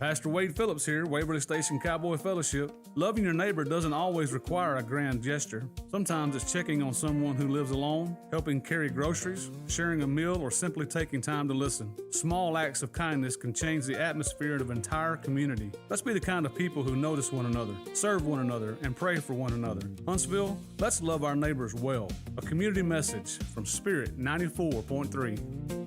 Pastor Wade Phillips here, Waverly Station Cowboy Fellowship. Loving your neighbor doesn't always require a grand gesture. Sometimes it's checking on someone who lives alone, helping carry groceries, sharing a meal, or simply taking time to listen. Small acts of kindness can change the atmosphere of an entire community. Let's be the kind of people who notice one another, serve one another, and pray for one another. Huntsville, let's love our neighbors well. A community message from Spirit 94.3.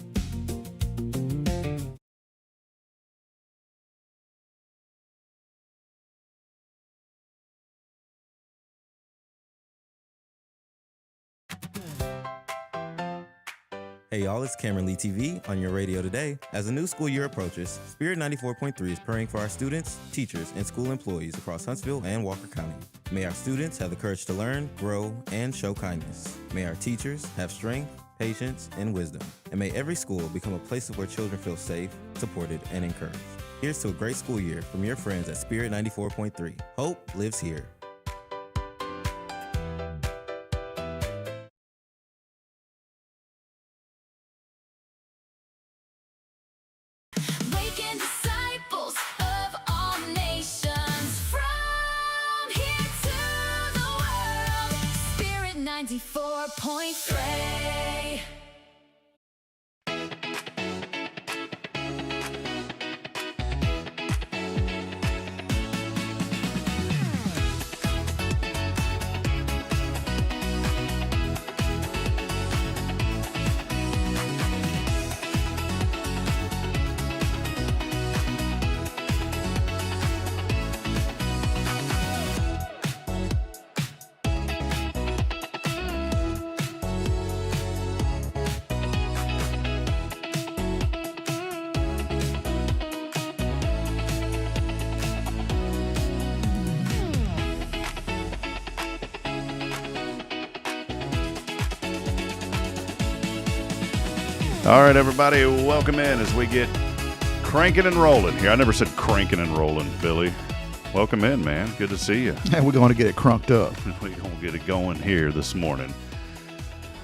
Hey y'all, it's Cameron Lee TV on your radio today. As the new school year approaches, Spirit 94.3 is praying for our students, teachers, and school employees across Huntsville and Walker County. May our students have the courage to learn, grow, and show kindness. May our teachers have strength, patience, and wisdom. And may every school become a place where children feel safe, supported, and encouraged. Here's to a great school year from your friends at Spirit 94.3. Hope lives here. All right, everybody, welcome in as we get cranking and rolling here. I never said cranking and rolling, Billy. Welcome in, man. Good to see you. And we're going to get it crunked up. We're going to get it going here this morning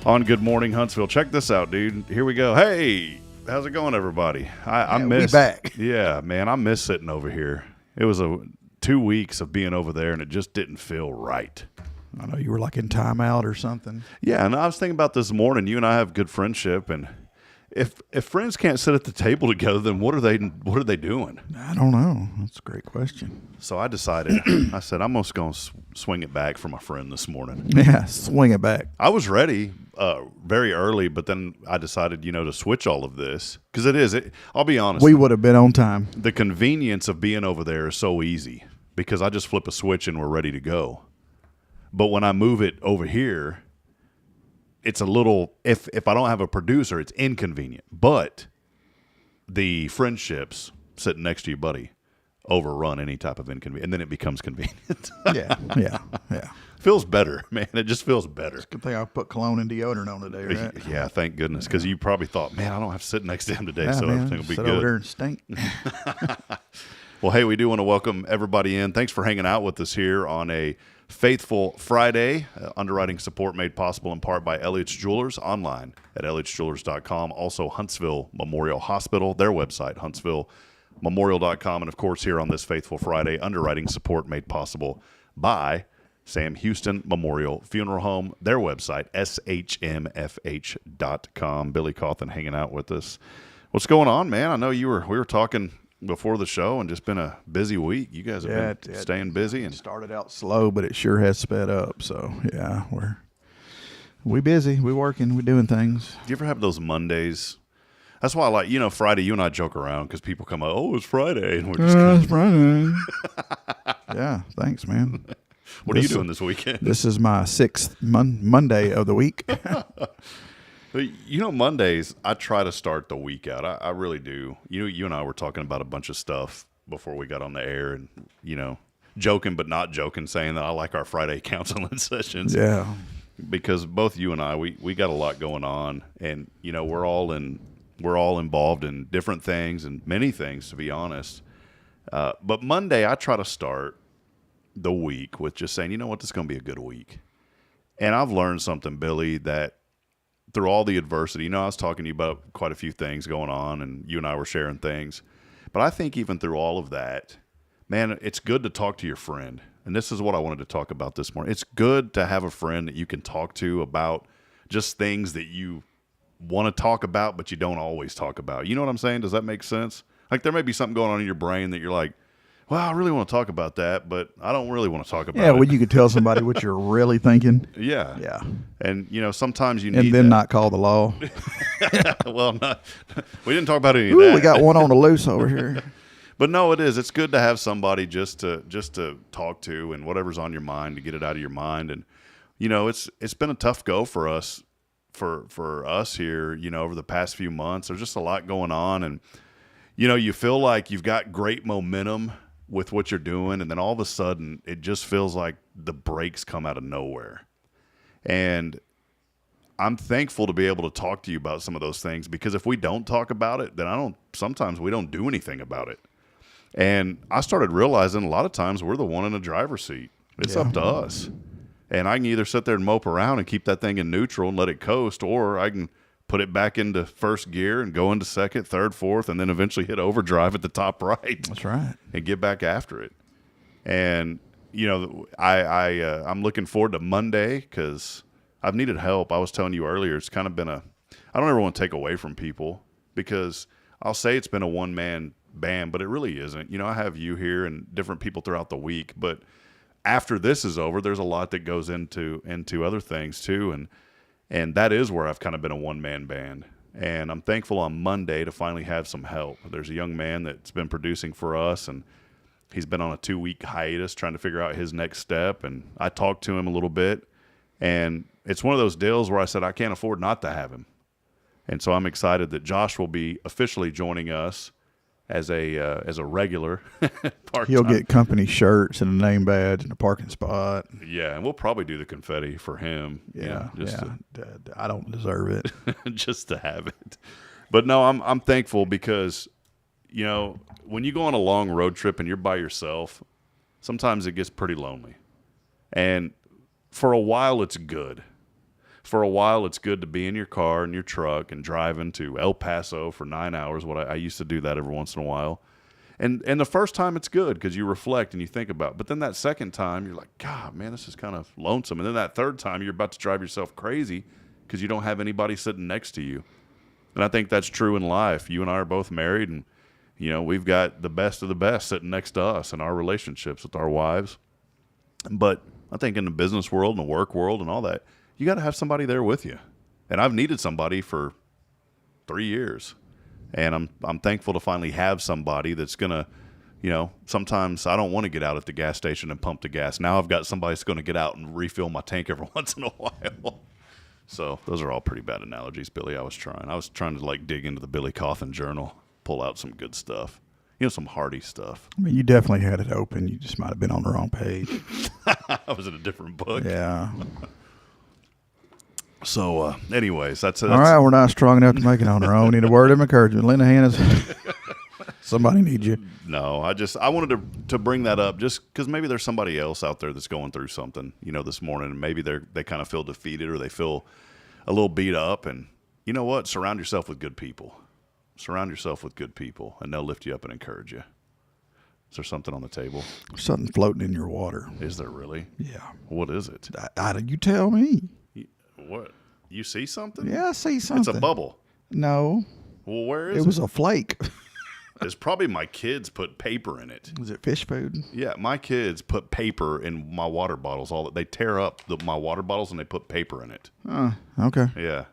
on Good Morning Huntsville. Check this out, dude. Here we go. Hey, how's it going, everybody? I miss. We back. Yeah, man, I miss sitting over here. It was 2 weeks of being over there, and it just didn't feel right. I know you were like in timeout or something. Yeah, and I was thinking about this morning. You and I have good friendship, and If friends can't sit at the table together, then what are they doing? I don't know. That's a great question. So I decided, I said, I'm just going to swing it back for my friend this morning. Yeah, swing it back. I was ready very early, but then I decided, to switch all of this. Because I'll be honest. We would have been on time. The convenience of being over there is so easy because I just flip a switch and we're ready to go. But when I move it over here, it's a little, if I don't have a producer, it's inconvenient. But the friendships sitting next to you, buddy, overrun any type of inconvenience. And then it becomes convenient. Yeah. Feels better, man. It just feels better. It's a good thing I put cologne and deodorant on today, right? Yeah, thank goodness. Because you probably thought, man, I don't have to sit next to him today, so man, everything will be sit good. over there and stink. Well, hey, we do want to welcome everybody in. Thanks for hanging out with us here on a Faithful Friday. Underwriting support made possible in part by Elliott's Jewelers, online at elliottjewelers.com. Also, Huntsville Memorial Hospital, their website, huntsvillememorial.com. And, of course, here on this Faithful Friday, underwriting support made possible by Sam Houston Memorial Funeral Home, their website, SHMFH.com. Billy Cauten hanging out with us. What's going on, man? I know we were talking before the show and just been a busy week. You guys have been staying busy. And started out slow, but it sure has sped up. So, yeah, we busy. We working. We doing things. Do you ever have those Mondays? That's why I like, Friday, you and I joke around because people come out, oh, it's Friday. And we're just it's Friday. Yeah, thanks, man. What are you doing this weekend? This is my sixth Monday of the week. Mondays, I try to start the week out. I really do. You and I were talking about a bunch of stuff before we got on the air and, joking but not joking, saying that I like our Friday counseling sessions. Yeah. Because both you and I, we got a lot going on, and, we're all involved in different things and many things, to be honest. But Monday, I try to start the week with just saying, you know what, this is going to be a good week. And I've learned something, Billy, that through all the adversity, I was talking to you about quite a few things going on, and you and I were sharing things. But I think even through all of that, man, it's good to talk to your friend. And this is what I wanted to talk about this morning. It's good to have a friend that you can talk to about just things that you want to talk about, but you don't always talk about. You know what I'm saying? Does that make sense? Like there may be something going on in your brain that you're like, well, I really want to talk about that, but I don't really want to talk about it. Yeah, well, you could tell somebody what you're really thinking. Yeah. Yeah. And, sometimes you And need then that. not call the law. Well, we didn't talk about any of Ooh, that. we got one on the loose over here. But no, it is. It's good to have somebody just to talk to and whatever's on your mind to get it out of your mind. And it's been a tough go for us here. Over the past few months, there's just a lot going on, and you feel like you've got great momentum with what you're doing, and then all of a sudden, it just feels like the brakes come out of nowhere. And I'm thankful to be able to talk to you about some of those things, because if we don't talk about it, then sometimes we don't do anything about it. And I started realizing a lot of times we're the one in the driver's seat. It's up to us. And I can either sit there and mope around and keep that thing in neutral and let it coast, or I can put it back into first gear and go into second, third, fourth, and then eventually hit overdrive at the top right. That's right. And get back after it. And, I'm looking forward to Monday because I've needed help. I was telling you earlier, it's kind of been I don't ever want to take away from people, because I'll say it's been a one-man band, but it really isn't. I have you here and different people throughout the week, but after this is over, there's a lot that goes into other things too, and that is where I've kind of been a one-man band. And I'm thankful on Monday to finally have some help. There's a young man that's been producing for us, and he's been on a 2-week hiatus trying to figure out his next step, and I talked to him a little bit, and it's one of those deals where I said I can't afford not to have him. And so I'm excited that Josh will be officially joining us as a regular part-time. He'll get company shirts and a name badge and a parking spot. Yeah, and we'll probably do the confetti for him. Yeah, I don't deserve it. Just to have it. But no, I'm thankful because, when you go on a long road trip and you're by yourself, sometimes it gets pretty lonely. And for a while, it's good. For a while, it's good to be in your car and your truck and driving to El Paso for 9 hours. I used to do that every once in a while. And the first time, it's good because you reflect and you think about it. But then that second time, you're like, God, man, this is kind of lonesome. And then that third time, you're about to drive yourself crazy because you don't have anybody sitting next to you. And I think that's true in life. You and I are both married, and, we've got the best of the best sitting next to us in our relationships with our wives. But I think in the business world and the work world and all that, you got to have somebody there with you. And I've needed somebody for 3 years. And I'm thankful to finally have somebody that's going to, sometimes I don't want to get out at the gas station and pump the gas. Now I've got somebody that's going to get out and refill my tank every once in a while. So those are all pretty bad analogies, Billy. I was trying to dig into the Billy Cauten journal, pull out some good stuff. Some hearty stuff. I mean, you definitely had it open. You just might have been on the wrong page. I was in a different book. Yeah. So, anyways, that's all right. We're not strong enough to make it on our own. Need a word of encouragement. Lend a hand. Somebody needs you. No, I wanted to bring that up just because maybe there's somebody else out there that's going through something, this morning, and maybe they kind of feel defeated or they feel a little beat up. And you know what? Surround yourself with good people. Surround yourself with good people, and they'll lift you up and encourage you. Is there something on the table? Something floating in your water. Is there really? Yeah. What is it? You tell me. What? You see something? Yeah, I see something. It's a bubble. No. Well, where is it? It was a flake. It's probably my kids put paper in it. Is it fish food? Yeah, my kids put paper in my water bottles. They tear up my water bottles and they put paper in it. Okay. Yeah.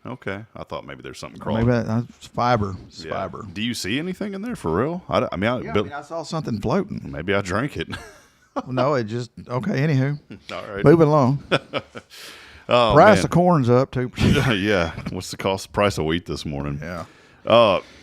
Okay. I thought maybe there's something crawling. Maybe that's fiber. It's fiber. Do you see anything in there for real? I saw something floating. Maybe I drank it. Well, no, it just okay. Anywho, all right. Moving along. Price of corn's up 2%. Yeah. What's the price of wheat this morning? Yeah.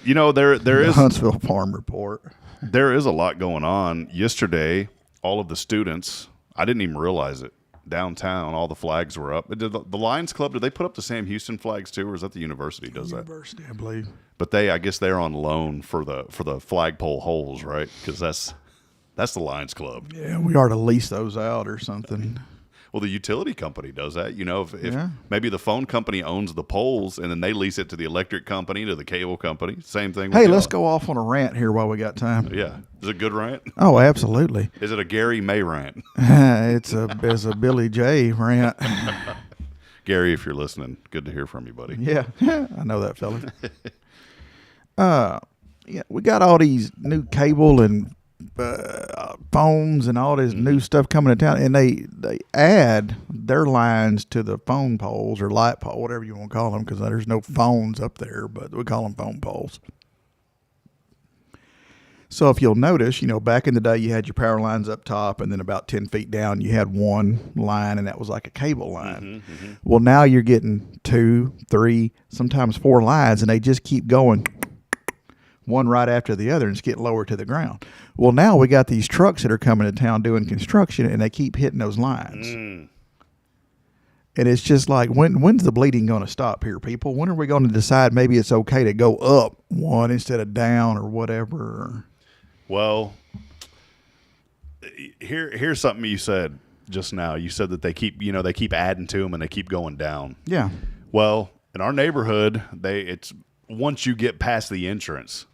There is Huntsville Farm Report. There is a lot going on. Yesterday, all of the students, I didn't even realize it. Downtown, all the flags were up. Did the Lions Club, did they put up the Sam Houston flags too, or is that the university does that? University, I believe. But I guess they're on loan for the flagpole holes, right? Because that's the Lions Club. Yeah, we ought to lease those out or something. Well, the utility company does that. If Yeah. maybe the phone company owns the poles and then they lease it to the electric company, to the cable company. Same thing. Hey, with let's y'all. go off on a rant here while we got time. Yeah. Is it a good rant? Oh, absolutely. Is it a Gary May rant? It's a Billy J rant. Gary, if you're listening, good to hear from you, buddy. Yeah, I know that fella. Yeah, we got all these new cable and phones and all this new stuff coming to town, and they add their lines to the phone poles or light pole, whatever you want to call them, because there's no phones up there, but we call them phone poles. So if you'll notice, back in the day, you had your power lines up top, and then about 10 feet down, you had one line, and that was like a cable line. Well, now you're getting 2, 3, sometimes 4 lines, and they just keep going one right after the other, and it's getting lower to the ground. Well, now we got these trucks that are coming to town doing construction, and they keep hitting those lines. And it's just like, when's the bleeding going to stop here, people? When are we going to decide maybe it's okay to go up one instead of down or whatever? Well, here's something you said just now. You said that they keep adding to them and they keep going down. Yeah. Well, in our neighborhood, it's once you get past the entrance,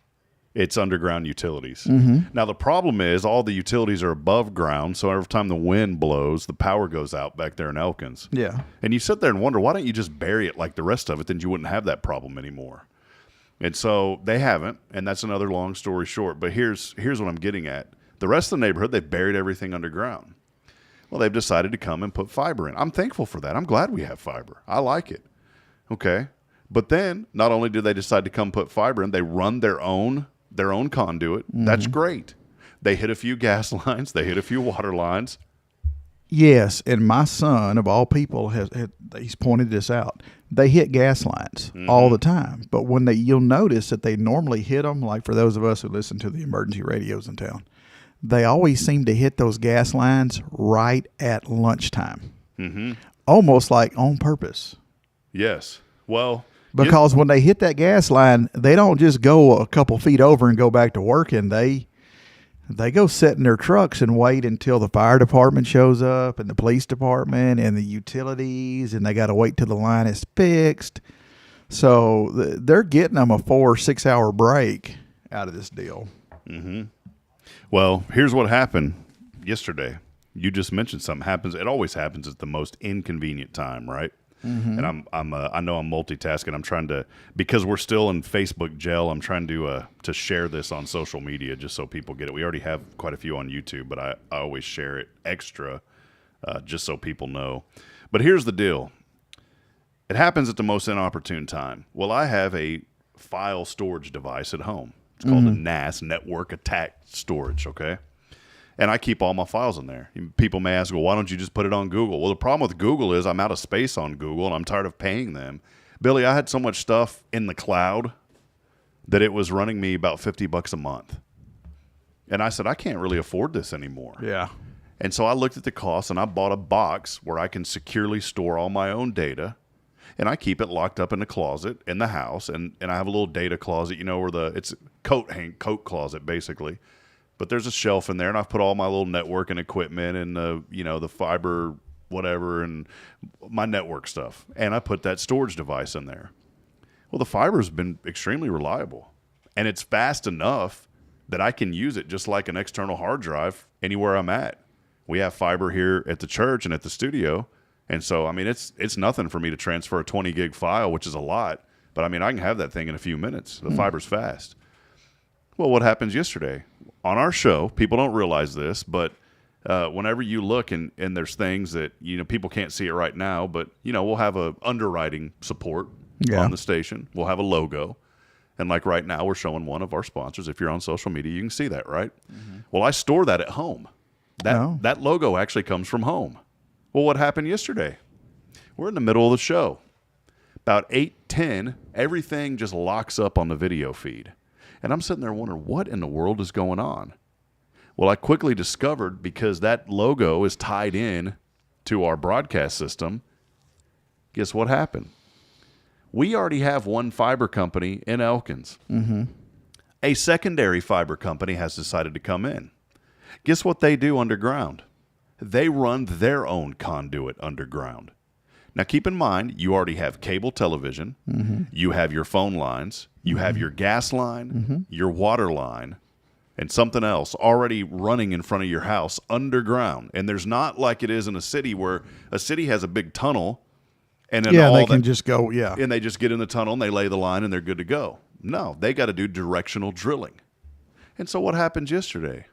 it's underground utilities. Now, the problem is all the utilities are above ground, so every time the wind blows, the power goes out back there in Elkins. Yeah. And you sit there and wonder, why don't you just bury it like the rest of it? Then you wouldn't have that problem anymore. And so they haven't, and that's another long story short. But here's what I'm getting at. The rest of the neighborhood, they've buried everything underground. Well, they've decided to come and put fiber in. I'm thankful for that. I'm glad we have fiber. I like it. Okay. But then not only do they decide to come put fiber in, they run their own conduit. That's great. They hit a few gas lines. They hit a few water lines. Yes, and my son, of all people, he's pointed this out. They hit gas lines all the time, but when you'll notice that they normally hit them, like for those of us who listen to the emergency radios in town, they always seem to hit those gas lines right at lunchtime, almost like on purpose. Yes. Well, because when they hit that gas line, they don't just go a couple feet over and go back to working. They go sit in their trucks and wait until the fire department shows up and the police department and the utilities, and they got to wait till the line is fixed. So they're getting them a 4 or 6 hour break out of this deal. Well, here's what happened yesterday. You just mentioned something happens. It always happens at the most inconvenient time, right? And I know I'm multitasking. I'm trying to, because we're still in Facebook jail, I'm trying to share this on social media just so people get it. We already have quite a few on YouTube, but I always share it extra just so people know. But here's the deal. It happens at the most inopportune time. Well, I have a file storage device at home. It's called a NAS, Network Attack Storage, okay? And I keep all my files in there. People may ask, well, why don't you just put it on Google? Well, the problem with Google is I'm out of space on Google, and I'm tired of paying them. Billy, I had so much stuff in the cloud that it was running me about $50 a month. And I said, I can't really afford this anymore. Yeah. And so I looked at the cost, and I bought a box where I can securely store all my own data. And I keep it locked up in the closet in the house. And I have a little data closet, where it's coat closet, basically. But there's a shelf in there, and I've put all my little networking equipment and the fiber, whatever, and my network stuff. And I put that storage device in there. Well, the fiber's been extremely reliable, and it's fast enough that I can use it just like an external hard drive anywhere I'm at. We have fiber here at the church and at the studio, and so I mean it's nothing for me to transfer a 20 gig file, which is a lot. But I mean I can have that thing in a few minutes. The fiber's fast. Well, what happens yesterday? On our show, people don't realize this, but whenever you look and there's things that, people can't see it right now, but, we'll have a underwriting support on the station. We'll have a logo. And like right now, we're showing one of our sponsors. If you're on social media, you can see that, right? Well, I store that at home. That logo actually comes from home. Well, what happened yesterday? We're in the middle of the show. About 8:10, everything just locks up on the video feed. And I'm sitting there wondering, what in the world is going on? Well, I quickly discovered, because that logo is tied in to our broadcast system, guess what happened? We already have one fiber company in Elkins. A secondary fiber company has decided to come in. Guess what they do underground? they run their own conduit underground. Now, keep in mind, you already have cable television, you have your phone lines, you have your gas line, your water line, and something else already running in front of your house underground. And there's not like it is in a city where a city has a big tunnel, and then they can just go, and they just get in the tunnel and they lay the line and they're good to go. No, they got to do directional drilling. And so what happened yesterday?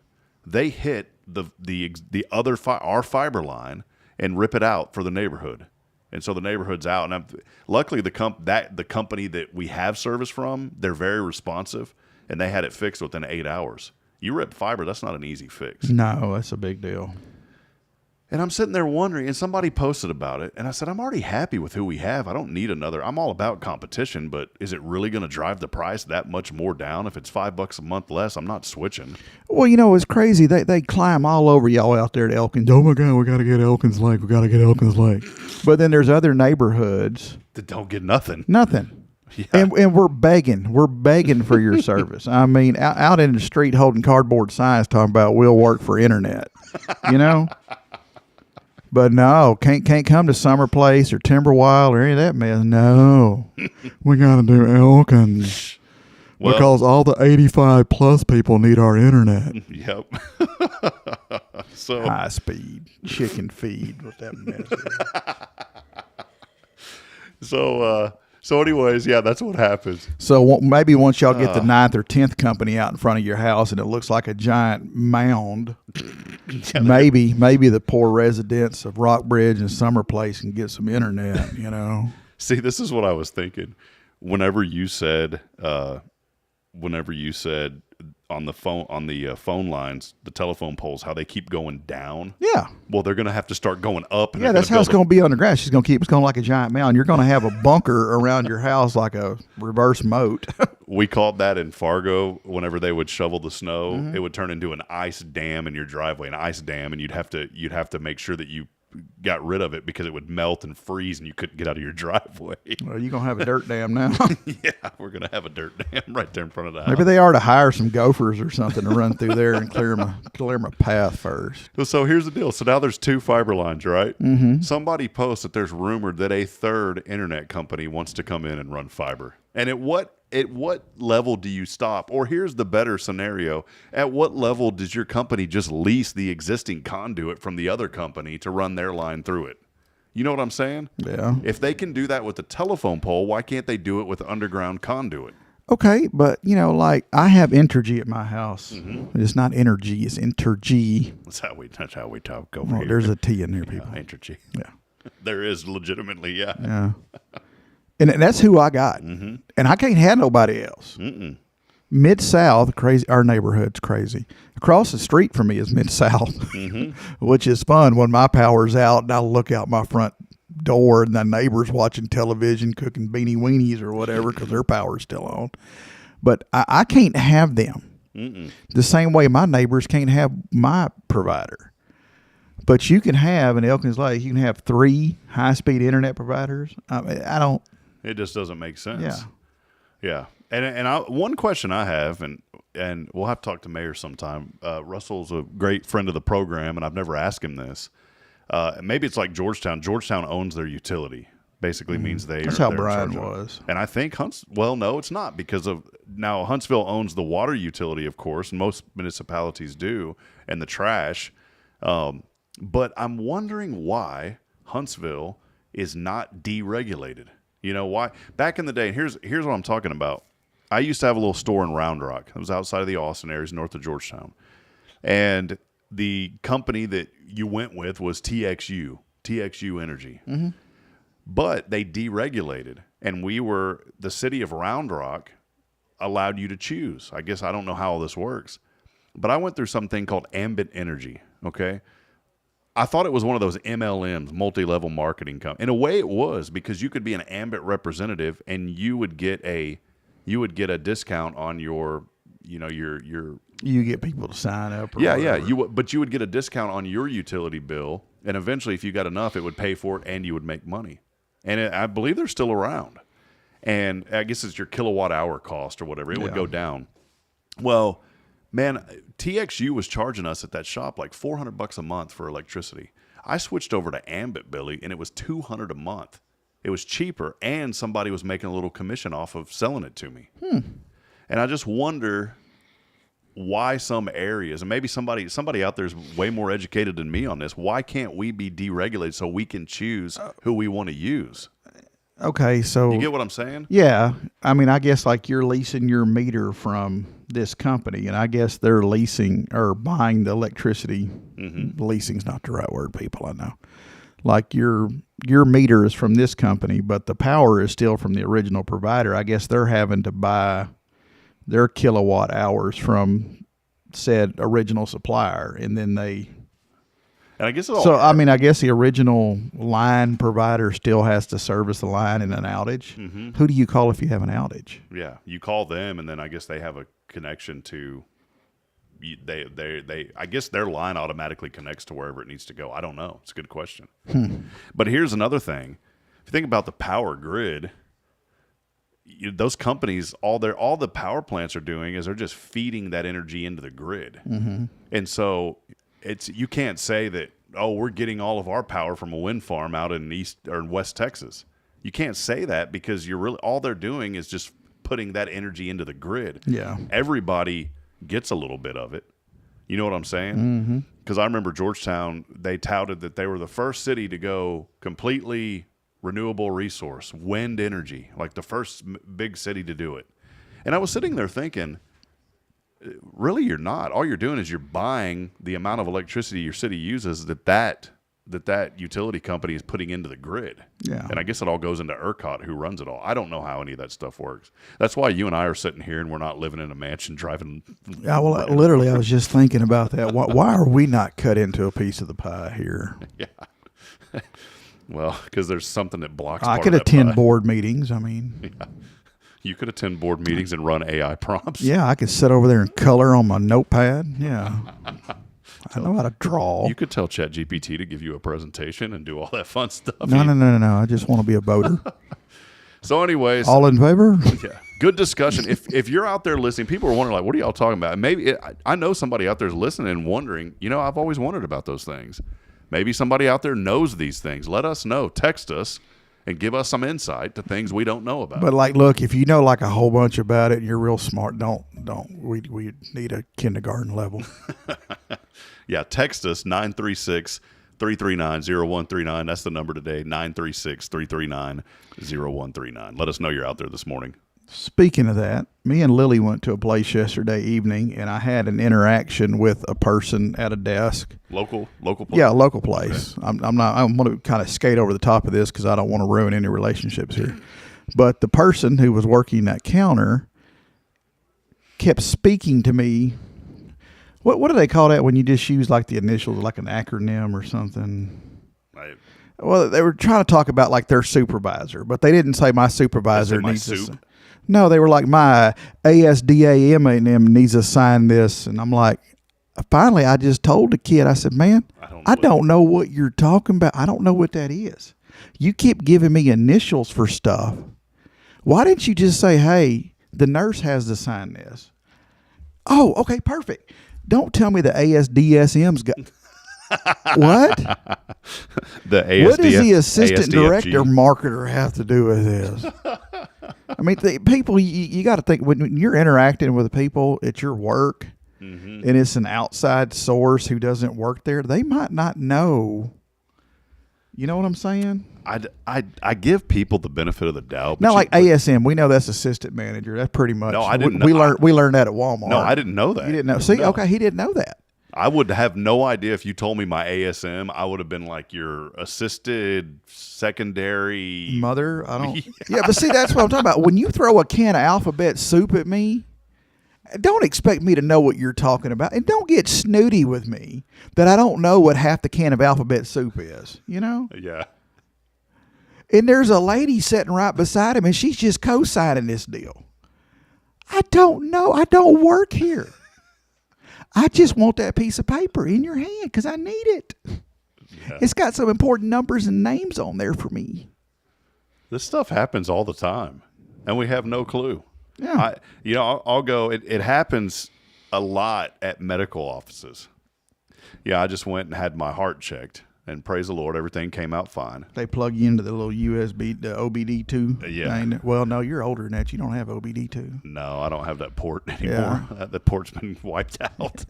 They hit the other our fiber line and rip it out for the neighborhood. And so the neighborhood's out. And luckily, the company that we have service from, they're very responsive, and they had it fixed within 8 hours. You rip fiber, that's not an easy fix. No, that's a big deal. And I'm sitting there wondering, and somebody posted about it, and I said, I'm already happy with who we have. I don't need another. I'm all about competition, but is it really going to drive the price that much more down? If it's $5 a month less, I'm not switching. Well, it's crazy. They climb all over y'all out there at Elkins. Oh, my God, we got to get Elkins Lake. We got to get Elkins Lake. But then there's other neighborhoods that don't get nothing. Nothing. Yeah. And we're begging. We're begging for your service. I mean, out in the street holding cardboard signs talking about we'll work for internet, But no, can't come to Summer Place or Timberwild or any of that mess. No, we got to do Elkins because all the 85 plus people need our internet. Yep. So high speed chicken feed with that mess. So anyways, yeah, that's what happens. So maybe once y'all get the 9th or 10th company out in front of your house and it looks like a giant mound, maybe the poor residents of Rockbridge and Summer Place can get some internet, See, this is what I was thinking. Whenever you said on the phone lines, the telephone poles, how they keep going down. Yeah. Well, they're going to have to start going up. And yeah, that's how it's going to be underground. It's going to like a giant mound. You're going to have a bunker around your house like a reverse moat. We called that in Fargo. Whenever they would shovel the snow, it would turn into an ice dam in your driveway, an ice dam, and you'd have to make sure that you got rid of it because it would melt and freeze and you couldn't get out of your driveway. Well, you're going to have a dirt dam now. Yeah, we're going to have a dirt dam right there in front of the house. Maybe they are to hire some gophers or something to run through there and clear them a path first. So here's the deal. So now there's 2 fiber lines, right? Mm-hmm. Somebody posts that there's rumored that a 3rd internet company wants to come in and run fiber. And at what level do you stop? Or here's the better scenario. At what level does your company just lease the existing conduit from the other company to run their line through it? You know what I'm saying? Yeah. If they can do that with the telephone pole, why can't they do it with underground conduit? Okay, but like I have Entergy at my house. Mm-hmm. It's not energy, it's Entergy. That's how we talk over here. There's a T in there, people. Entergy. Yeah. There is legitimately, yeah. Yeah. And that's who I got. Mm-hmm. And I can't have nobody else. Mm-mm. Mid-South, crazy. Our neighborhood's crazy. Across the street from me is Mid-South, which is fun when my power's out and I look out my front door and the neighbor's watching television, cooking beanie weenies or whatever because their power's still on. But I can't have them. Mm-mm. The same way my neighbors can't have my provider. But you can have in Elkins Lake, you can have 3 high-speed internet providers. I don't. It just doesn't make sense. Yeah. Yeah. And one question I have, and we'll have to talk to Mayor sometime. Russell's a great friend of the program, and I've never asked him this. Maybe it's like Georgetown. Georgetown owns their utility. Basically means That's how Brian was. And I think well, no, it's not because of now Huntsville owns the water utility, of course, and most municipalities do, and the trash. But I'm wondering why Huntsville is not deregulated. You know why? Back in the day, and here's what I'm talking about. I used to have a little store in Round Rock. It was outside of the Austin areas, north of Georgetown. And the company that you went with was TXU Energy. Mm-hmm. But they deregulated, and the city of Round Rock allowed you to choose. I guess I don't know how all this works. But I went through something called Ambit Energy, okay? I thought it was one of those MLMs, multi-level marketing company. In a way, it was because you could be an Ambit representative and you would get a discount on your. You get people to sign up. But you would get a discount on your utility bill, and eventually, if you got enough, it would pay for it, and you would make money. And I believe they're still around. And I guess it's your kilowatt hour cost or whatever. It would go down. Well, Man, TXU was charging us at that shop like $400 a month for electricity. I switched over to Ambit, Billy, and it was $200 a month. It was cheaper, and somebody was making a little commission off of selling it to me. And I just wonder why some areas, and maybe somebody out there is way more educated than me on this, why can't we be deregulated so we can choose who we want to use? Okay, so You get what I'm saying? yeah, I mean, I guess like you're leasing your meter from this company, and I guess they're leasing or buying the electricity. Leasing's not the right word, people. I know. Like your meter is from this company, but the power is still from the original provider. I guess they're having to buy their kilowatt hours from said original supplier, and then they. And I guess I guess the original line provider still has to service the line in an outage. Who do you call if you have an outage? Yeah, you call them, and then I guess they have a connection to. They I guess their line automatically connects to wherever it needs to go. I don't know. It's a good question. But here's another thing: if you think about the power grid, those companies, all the power plants are doing is they're just feeding that energy into the grid, and so. You can't say that, we're getting all of our power from a wind farm out in East or in West Texas. You can't say that because all they're doing is just putting that energy into the grid. Yeah. Everybody gets a little bit of it. You know what I'm saying? Because I remember Georgetown, they touted that they were the first city to go completely renewable resource, wind energy, like the first big city to do it. And I was sitting there thinking, really, you're not. All you're doing is you're buying the amount of electricity your city uses that utility company is putting into the grid. Yeah. And I guess it all goes into ERCOT, who runs it all. I don't know how any of that stuff works. That's why you and I are sitting here and we're not living in a mansion driving. Yeah, well, literally, I was just thinking about that. Why are we not cut into a piece of the pie here? Yeah. Well, because there's something that blocks. I part could of that attend pie. board meetings. I mean. Yeah. You could attend board meetings and run AI prompts. Yeah, I could sit over there and color on my notepad. Yeah. I know how to draw. You could tell ChatGPT to give you a presentation and do all that fun stuff. No. I just want to be a voter. So anyways. All in favor? Yeah. Good discussion. If you're out there listening, people are wondering, like, what are y'all talking about? And maybe I know somebody out there is listening and wondering, I've always wondered about those things. Maybe somebody out there knows these things. Let us know. Text us. And give us some insight to things we don't know about. But look, if you know like a whole bunch about it and you're real smart, don't. We need a kindergarten level. Yeah, text us 936-339-0139. That's the number today, 936-339-0139. Let us know you're out there this morning. Speaking of that, me and Lily went to a place yesterday evening, and I had an interaction with a person at a desk. Local place? Yeah, local place. Okay. I'm going to kind of skate over the top of this because I don't want to ruin any relationships here. But the person who was working that counter kept speaking to me. What do they call that when you just use like the initials, like an acronym or something? Right. Well, they were trying to talk about like their supervisor, but they didn't say my supervisor needs to. No, they were like, my ASDAM needs to sign this. And I'm like, finally, I just told the kid, I said, man, I don't know what you're talking about. I don't know what that is. You keep giving me initials for stuff. Why didn't you just say, hey, the nurse has to sign this? Oh, okay, perfect. Don't tell me the ASDSM's got... What? The ASDF, what does the assistant ASDFG. director marketer have to do with this? I mean, people, you got to think when you're interacting with people at your work, and it's an outside source who doesn't work there, they might not know. You know what I'm saying? I give people the benefit of the doubt. Now, like ASM, we know that's assistant manager. That's pretty much. No, I didn't know. We learned that at Walmart. No, I didn't know that. You didn't know. See, no. Okay, he didn't know that. I would have no idea if you told me my ASM. I would have been like your assisted secondary mother. I don't. Yeah, but see, that's what I'm talking about. When you throw a can of alphabet soup at me, don't expect me to know what you're talking about, and don't get snooty with me that I don't know what half the can of alphabet soup is. Yeah. And there's a lady sitting right beside him, and she's just co-signing this deal. I don't know. I don't work here. I just want that piece of paper in your hand because I need it. Yeah. It's got some important numbers and names on there for me. This stuff happens all the time, and we have no clue. Yeah. I'll go. It happens a lot at medical offices. Yeah, I just went and had my heart checked, and praise the Lord, everything came out fine. They plug you into the little USB, the OBD2 Yeah. thing. Well, no, you're older than that. You don't have OBD2. No, I don't have that port anymore. That port's been wiped out.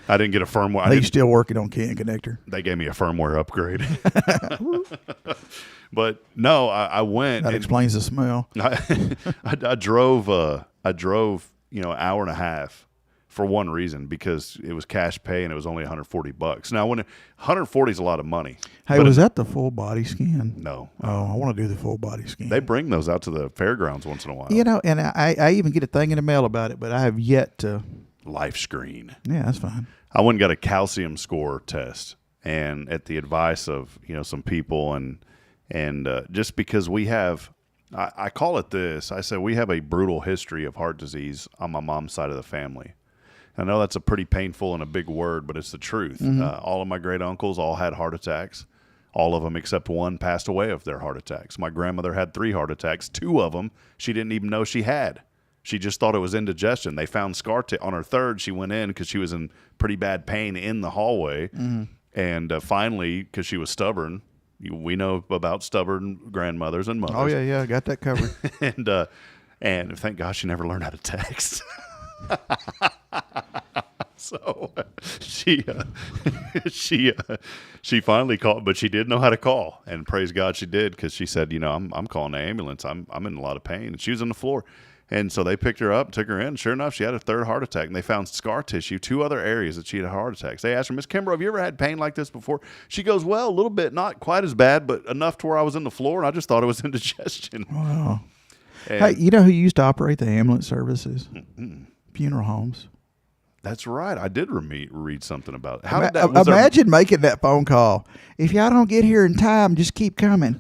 I didn't get a firmware. They still working on can connector. They gave me a firmware upgrade. But no, I went. That explains the smell. I drove, an hour and a half for one reason, because it was cash pay and it was only $140. Now, when 140 is a lot of money. Hey, was that the full body scan? No. Oh, I want to do the full body scan. They bring those out to the fairgrounds once in a while. And I even get a thing in the mail about it, but I have yet to. Life screen. Yeah, that's fine. I went and got a calcium score test, and at the advice of some people, and just because we have, I call it this. I said we have a brutal history of heart disease on my mom's side of the family. I know that's a pretty painful and a big word, but it's the truth. All of my great uncles all had heart attacks. All of them except one passed away of their heart attacks. My grandmother had 3 heart attacks. 2 of them she didn't even know she had. She just thought it was indigestion. They found scar on her 3rd. She went in because she was in pretty bad pain in the hallway. And finally, because she was stubborn, we know about stubborn grandmothers and mothers. Oh, yeah, got that covered. and thank God she never learned how to text. So she finally called, but she did know how to call, and praise God she did, because she said, I'm calling the ambulance. I'm in a lot of pain, and she was on the floor. And so they picked her up, took her in. Sure enough, she had a 3rd heart attack, and they found scar tissue, 2 other areas that she had heart attacks. They asked her, Miss Kimbrough, have you ever had pain like this before? She goes, well, a little bit, not quite as bad, but enough to where I was in the floor, and I just thought it was indigestion. Wow. And Hey, you know who used to operate the ambulance services? Funeral homes. that's right. I did read something about it. How did that? Imagine making that phone call. If y'all don't get here in time, just keep coming.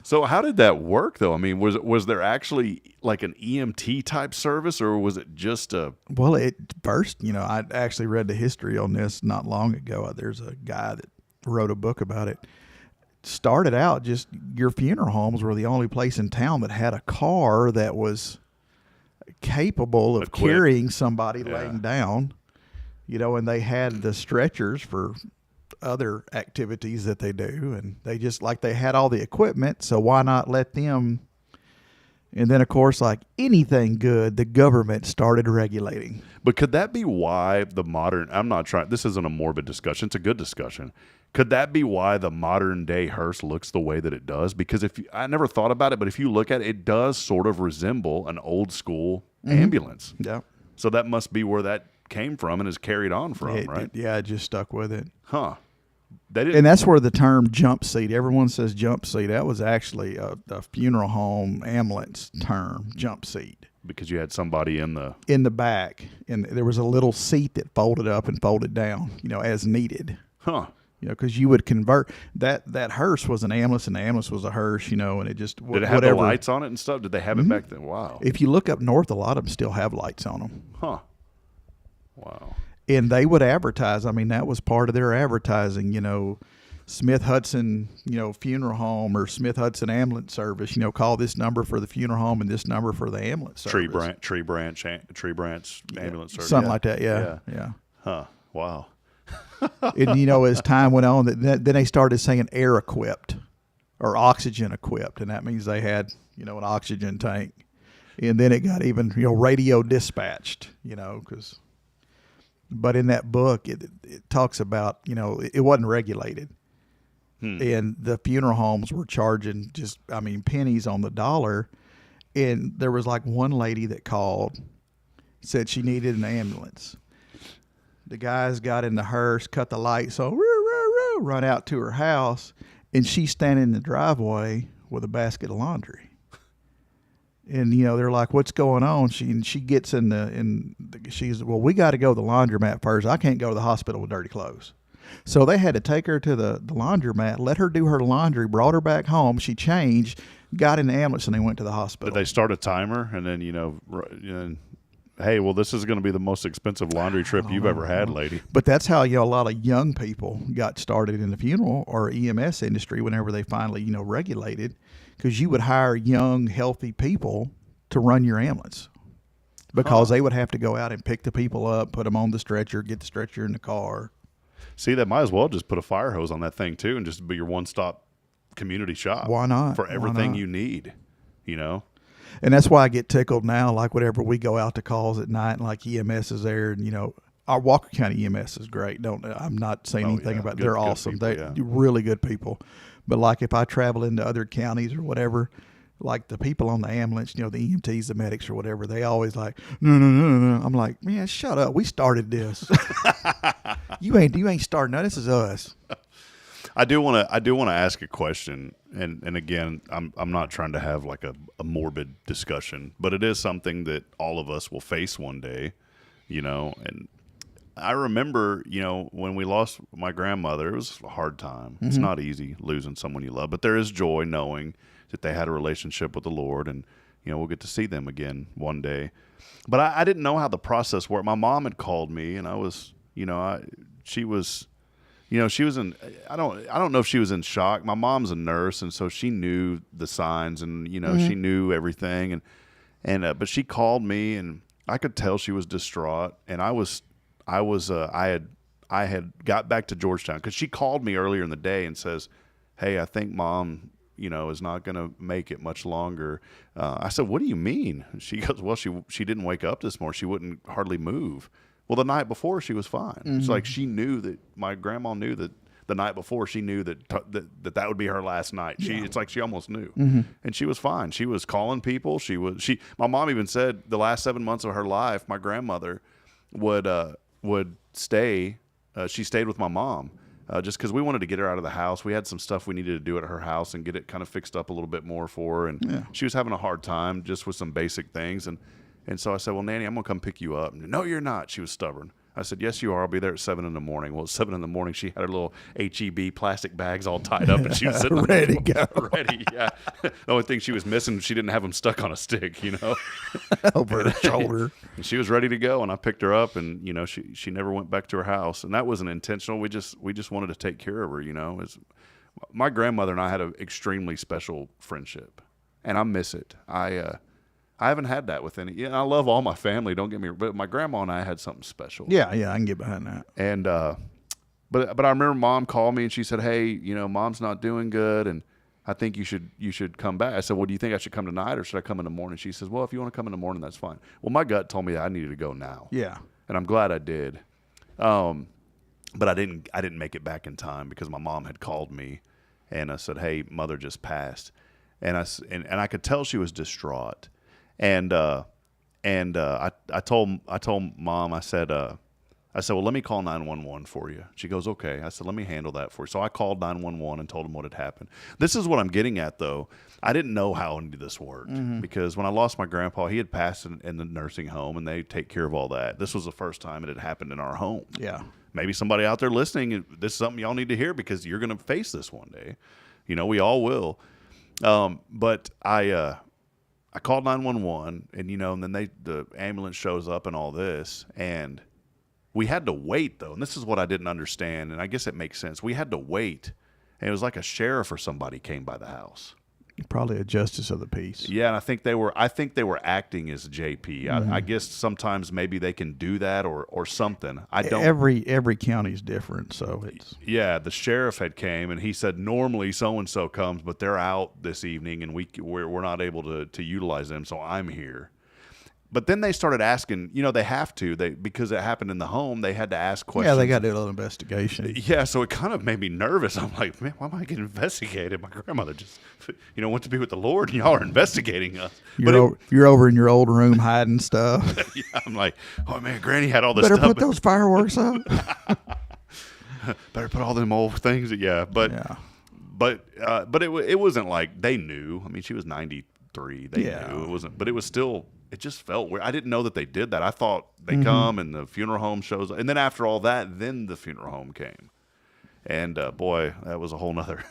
So how did that work, though? I mean, was there actually like an EMT type service, or was it just a? Well, it first, I actually read the history on this not long ago. There's a guy that wrote a book about it. Started out just your funeral homes were the only place in town that had a car that was capable of Equipped. carrying somebody laying down, and they had the stretchers for other activities that they do, and they just they had all the equipment, so why not let them? And then of course, like anything good, the government started regulating. But could that be why the modern? I'm not trying. This isn't a morbid discussion. It's a good discussion. Could that be why the modern day hearse looks the way that it does? Because I never thought about it, but if you look at it, it does sort of resemble an old school ambulance. Yeah. So that must be where that came from and is carried on from, right? It just stuck with it. Huh. They didn't. And that's where the term jump seat, everyone says jump seat. That was actually a funeral home ambulance term, jump seat. Because you had somebody in the back, and there was a little seat that folded up and folded down, as needed. Huh. Because you would convert that hearse was an ambulance, and the ambulance was a hearse, and it just did it have the lights on it and stuff? Did they have it back then? Wow. If you look up north, a lot of them still have lights on them. Huh. Wow. And they would advertise. I mean, that was part of their advertising. Smith Hudson, funeral home, or Smith Hudson ambulance service. Call this number for the funeral home and this number for the ambulance service. Tree branch ambulance service. Something like that. Yeah. Huh. Wow. And as time went on, then they started saying air equipped or oxygen equipped, and that means they had an oxygen tank. And then it got even radio dispatched. Because. But in that book, it talks about it wasn't regulated, and the funeral homes were charging just pennies on the dollar. And there was one lady that called, said she needed an ambulance. The guys got in the hearse, cut the lights on, run out to her house, and she's standing in the driveway with a basket of laundry. And they're like, "What's going on?" She gets she's, "Well, we got to go to the laundromat first. I can't go to the hospital with dirty clothes." So they had to take her to the laundromat, let her do her laundry, brought her back home. She changed, got in the ambulance, and they went to the hospital. Did they start a timer and then hey, well, this is going to be the most expensive laundry trip you've ever had, lady. But that's how, a lot of young people got started in the funeral or EMS industry whenever they finally, regulated, because you would hire young, healthy people to run your ambulance because they would have to go out and pick the people up, put them on the stretcher, get the stretcher in the car. See, that might as well just put a fire hose on that thing too and just be your one-stop community shop. Why not? For everything you need, And that's why I get tickled now, like whenever we go out to calls at night and like EMS is there, and our Walker County EMS is great. I'm not saying anything about it. They're awesome. They're really good people. But like if I travel into other counties or whatever, like the people on the ambulance, the EMTs, the medics or whatever, they always like, no. I'm like, man, shut up. We started this. You ain't starting. No, this is us. I do want to ask a question, and again, I'm not trying to have like a morbid discussion, but it is something that all of us will face one day, and I remember, when we lost my grandmother, it was a hard time. It's not easy losing someone you love, but there is joy knowing that they had a relationship with the Lord, and we'll get to see them again one day. But I didn't know how the process worked. My mom had called me, and I was, she was in, I don't know if she was in shock. My mom's a nurse, and so she knew the signs, and she knew everything, and but she called me, and I could tell she was distraught, and I had got back to Georgetown because she called me earlier in the day and says, "Hey, I think Mom, is not going to make it much longer." I said, "What do you mean?" She goes, "Well, she didn't wake up this morning. She wouldn't hardly move." Well, the night before she was fine. It's like she knew that my grandma knew that the night before she knew that would be her last night. It's like she almost knew, and she was fine. She was calling people. My mom even said the last 7 months of her life, my grandmother would stay. She stayed with my mom just because we wanted to get her out of the house. We had some stuff we needed to do at her house and get it kind of fixed up a little bit more for her. And she was having a hard time just with some basic things. And so I said, "Well, Nanny, I'm going to come pick you up." "No, you're not." She was stubborn. I said, "Yes, you are. I'll be there at 7 in the morning. Well, at 7 in the morning, she had her little HEB plastic bags all tied up, and she was sitting ready to go. Ready, yeah. The only thing she was missing, she didn't have them stuck on a stick, over her shoulder. And she was ready to go, and I picked her up, and she never went back to her house, and that wasn't intentional. We just wanted to take care of her. My grandmother and I had an extremely special friendship, and I miss it. I haven't had that with any. I love all my family. Don't get me, but my grandma and I had something special. Yeah, I can get behind that. And but I remember Mom called me and she said, "Hey, Mom's not doing good, and I think you should come back." I said, "Well, do you think I should come tonight or should I come in the morning?" She says, "Well, if you want to come in the morning, that's fine." Well, my gut told me that I needed to go now. Yeah, and I'm glad I did. But I didn't make it back in time because my mom had called me, and I said, "Hey, Mother just passed," and I could tell she was distraught. And I told Mom, I said, "Well, let me call 911 for you." She goes, "Okay." I said, "Let me handle that for you." So I called 911 and told them what had happened. This is what I'm getting at, though. I didn't know how any of this worked because when I lost my grandpa, he had passed in the nursing home, and they take care of all that. This was the first time it had happened in our home. Yeah. Maybe somebody out there listening, this is something y'all need to hear because you're going to face this one day. We all will. But I called 911, and and then the ambulance shows up and all this, and we had to wait though, and this is what I didn't understand, and I guess it makes sense. We had to wait, and it was like a sheriff or somebody came by the house. Probably a justice of the peace. Yeah, and I think they were acting as JP. I guess sometimes maybe they can do that or something. I don't. Every county is different, so it's. Yeah, the sheriff had came and he said normally so and so comes, but they're out this evening and we're not able to utilize them, so I'm here. But then they started asking, they have to, because it happened in the home, they had to ask questions. Yeah, they got to do a little investigation. Yeah, so it kind of made me nervous. I'm like, man, why am I getting investigated? My grandmother just, went to be with the Lord, and y'all are investigating us. You're over in your old room hiding stuff. Yeah, I'm like, oh man, Granny had all this Better stuff. Put those fireworks up. Better put all them old things. Yeah, but it wasn't like they knew. I mean, she was 93. They knew it wasn't, but it was still. It just felt weird. I didn't know that they did that. I thought they come and the funeral home shows up. And then after all that, then the funeral home came. And boy, that was a whole nother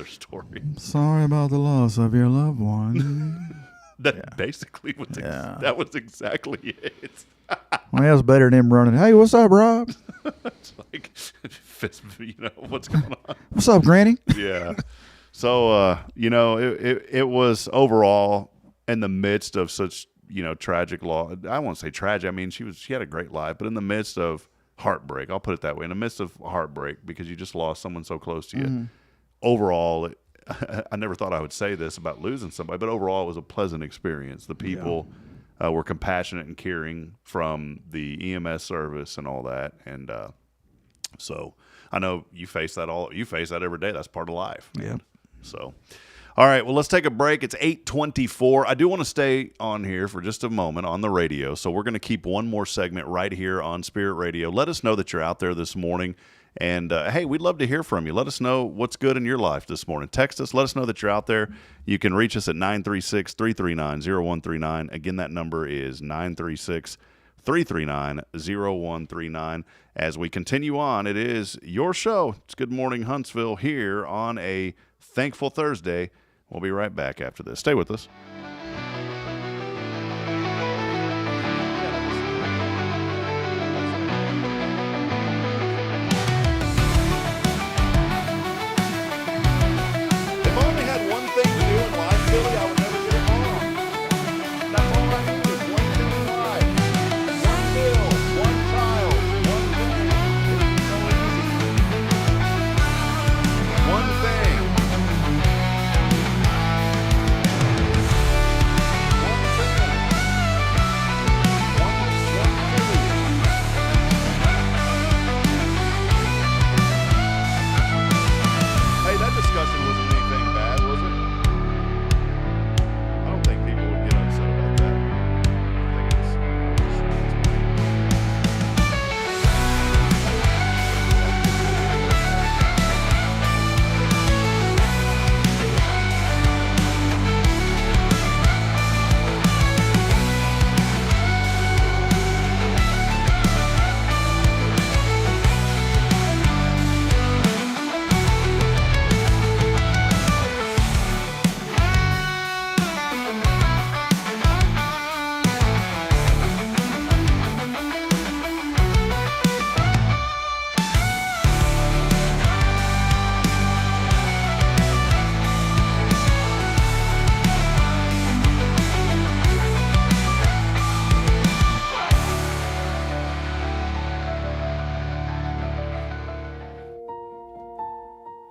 story. Sorry about the loss of your loved one. That basically was that was exactly it. Well, that was better than him running. Hey, what's up, Rob? It's like, what's going on? What's up, Granny? Yeah. So, it was overall in the midst of such, tragic loss. I won't say tragic. I mean, she had a great life, but in the midst of heartbreak, I'll put it that way, in the midst of heartbreak, because you just lost someone so close to you. Overall, I never thought I would say this about losing somebody, but overall it was a pleasant experience. The people were compassionate and caring from the EMS service and all that. And so I know you face that every day. That's part of life. Yeah. So, all right, well, let's take a break. It's 8:24. I do want to stay on here for just a moment on the radio. So we're going to keep one more segment right here on Spirit Radio. Let us know that you're out there this morning. And, hey, we'd love to hear from you. Let us know what's good in your life this morning. Text us. Let us know that you're out there. You can reach us at 936-339-0139. Again, that number is 936-339-0139. As we continue on, it is your show. It's Good Morning Huntsville here on a Thankful Thursday. We'll be right back after this. Stay with us.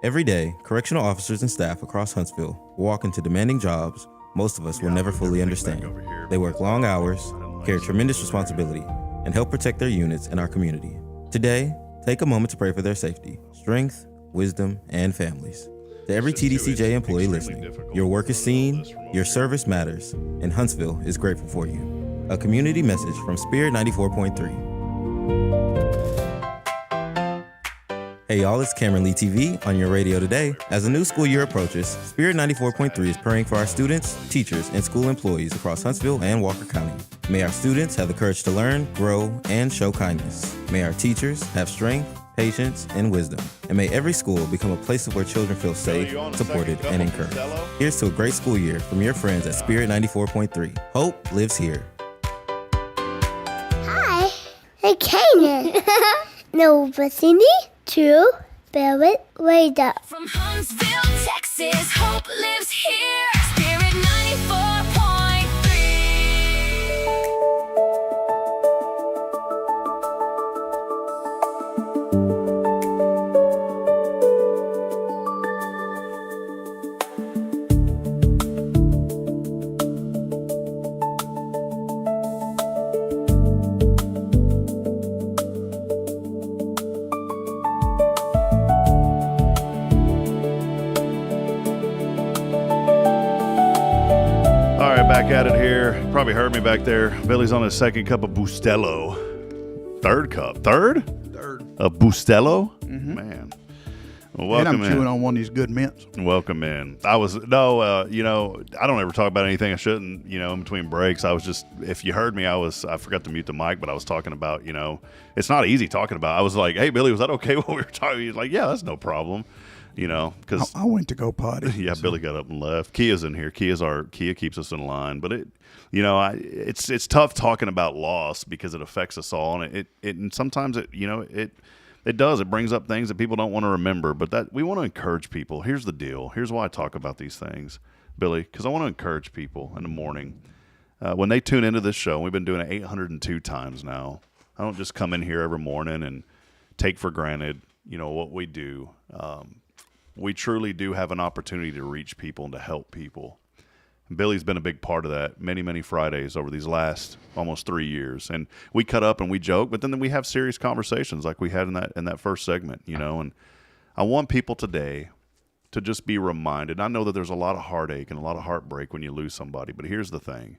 Every day, correctional officers and staff across Huntsville walk into demanding jobs most of us will never fully understand. They work long hours, carry tremendous responsibility, and help protect their units and our community. Today, take a moment to pray for their safety, strength, wisdom, and families. To every TDCJ employee listening, your work is seen, your service matters, and Huntsville is grateful for you. A community message from Spirit 94.3. Hey y'all, it's Cameron Lee TV on your radio today. As the new school year approaches, Spirit 94.3 is praying for our students, teachers, and school employees across Huntsville and Walker County. May our students have the courage to learn, grow, and show kindness. May our teachers have strength, patience, and wisdom. And may every school become a place where children feel safe, supported, and encouraged. Here's to a great school year from your friends at Spirit 94.3. Hope lives here. Hi, I'm Kanan. No, Cindy. To Barrett Radar. From Huntsville, Texas, hope lives here. Spirit 94.3. Back at it here. Probably heard me back there. Billy's on his second cup of Bustelo. Third cup. Third of Bustelo? Mm-hmm. Man. Well, welcome and I'm chewing on one of these good mints. Welcome in. I don't ever talk about anything I shouldn't, in between breaks. I was just, if you heard me, I forgot to mute the mic, but I was talking about, it's not easy talking about. I was like, hey, Billy, was that okay what we were talking? He's like, yeah, that's no problem. because I went to go potty. yeah, Billy got up and left. Kia's in here. Kia keeps us in line, but it's tough talking about loss because it affects us all, and and sometimes it does. It brings up things that people don't want to remember, but that we want to encourage people. Here's the deal. Here's why I talk about these things, Billy, because I want to encourage people in the morning when they tune into this show. We've been doing it 802 times now. I don't just come in here every morning and take for granted, what we do. We truly do have an opportunity to reach people and to help people. Billy's been a big part of that many, many Fridays over these last almost 3 years. And we cut up and we joke, but then we have serious conversations like we had in that first segment, and I want people today to just be reminded. I know that there's a lot of heartache and a lot of heartbreak when you lose somebody, but here's the thing.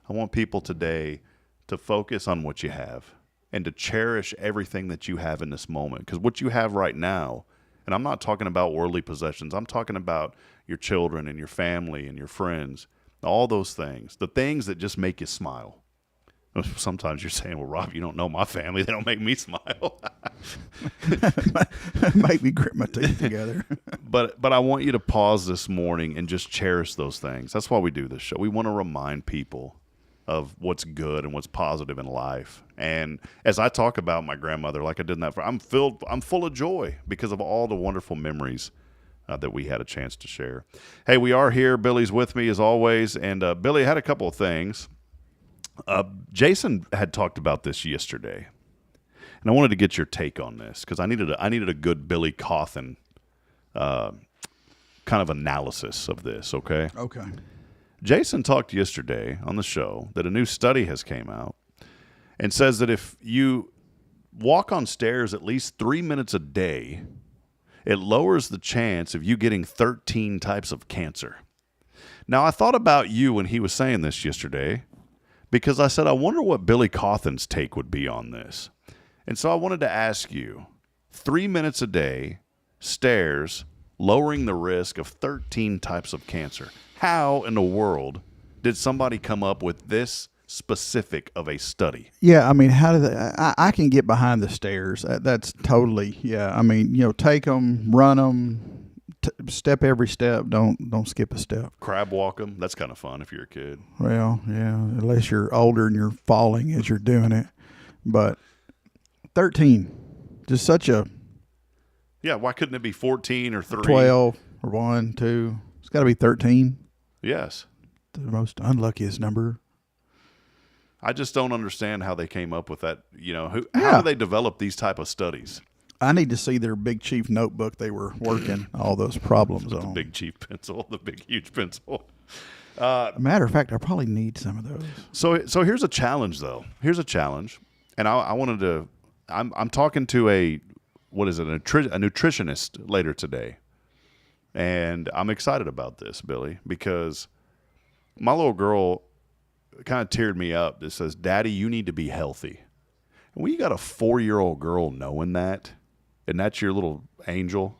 I want people today to focus on what you have and to cherish everything that you have in this moment. Because what you have right now, and I'm not talking about worldly possessions, I'm talking about your children and your family and your friends. All those things, the things that just make you smile. Sometimes you're saying, well, Rob, you don't know my family. They don't make me smile. Make me grit my teeth together. But I want you to pause this morning and just cherish those things. That's why we do this show. We want to remind people of what's good and what's positive in life. And as I talk about my grandmother, like I did in that, I'm full of joy because of all the wonderful memories that we had a chance to share. Hey, we are here. Billy's with me as always. And Billy had a couple of things. Jason had talked about this yesterday. And I wanted to get your take on this because I needed a good Billy Cauten kind of analysis of this, okay? Okay. Jason talked yesterday on the show that a new study has came out and says that if you walk on stairs at least 3 minutes a day, it lowers the chance of you getting 13 types of cancer. Now, I thought about you when he was saying this yesterday because I said, I wonder what Billy Cauten's take would be on this. And so I wanted to ask you, 3 minutes a day, stairs, lowering the risk of 13 types of cancer. How in the world did somebody come up with this specific of a study? Yeah, I mean, how do they? I can get behind the stairs. That's totally, yeah. I mean, take them, run them, step every step. Don't skip a step. Crab walk them. That's kind of fun if you're a kid. Well, yeah, unless you're older and you're falling as you're doing it. But 13, just such a. Yeah, why couldn't it be 14 or 3? 12 or 1, 2. It's got to be 13. Yes. The most unluckiest number. I just don't understand how they came up with that. How do they develop these type of studies? I need to see their Big Chief notebook they were working all those problems on. The Big Chief pencil, the big, huge pencil. Matter of fact, I probably need some of those. So here's a challenge, though. Here's a challenge. And I wanted to – I'm talking to a nutritionist later today. And I'm excited about this, Billy, because my little girl kind of teared me up. It says, Daddy, you need to be healthy. And when you got a 4-year-old girl knowing that, and that's your little angel,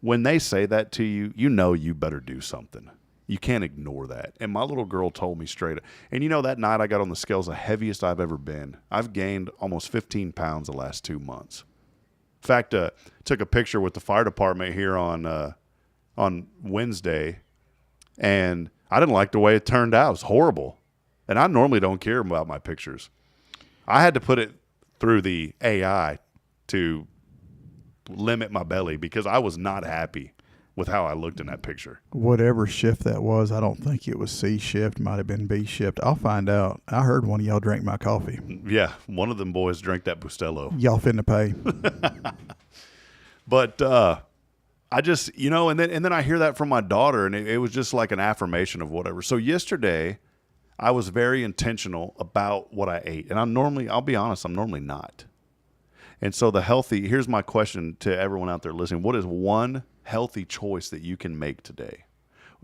when they say that to you, you better do something. You can't ignore that. And my little girl told me straight up. And that night I got on the scales, the heaviest I've ever been. I've gained almost 15 pounds the last 2 months. In fact, took a picture with the fire department here on Wednesday, and I didn't like the way it turned out. It was horrible. And I normally don't care about my pictures. I had to put it through the AI to limit my belly because I was not happy with how I looked in that picture. Whatever shift that was, I don't think it was C shift. Might have been B shift. I'll find out. I heard one of y'all drank my coffee. Yeah, one of them boys drank that Bustelo. Y'all finna pay. But I just, and then I hear that from my daughter, and it was just like an affirmation of whatever. So yesterday, I was very intentional about what I ate. And I'll be honest, I'm normally not. And so here's my question to everyone out there listening. What is one healthy choice that you can make today?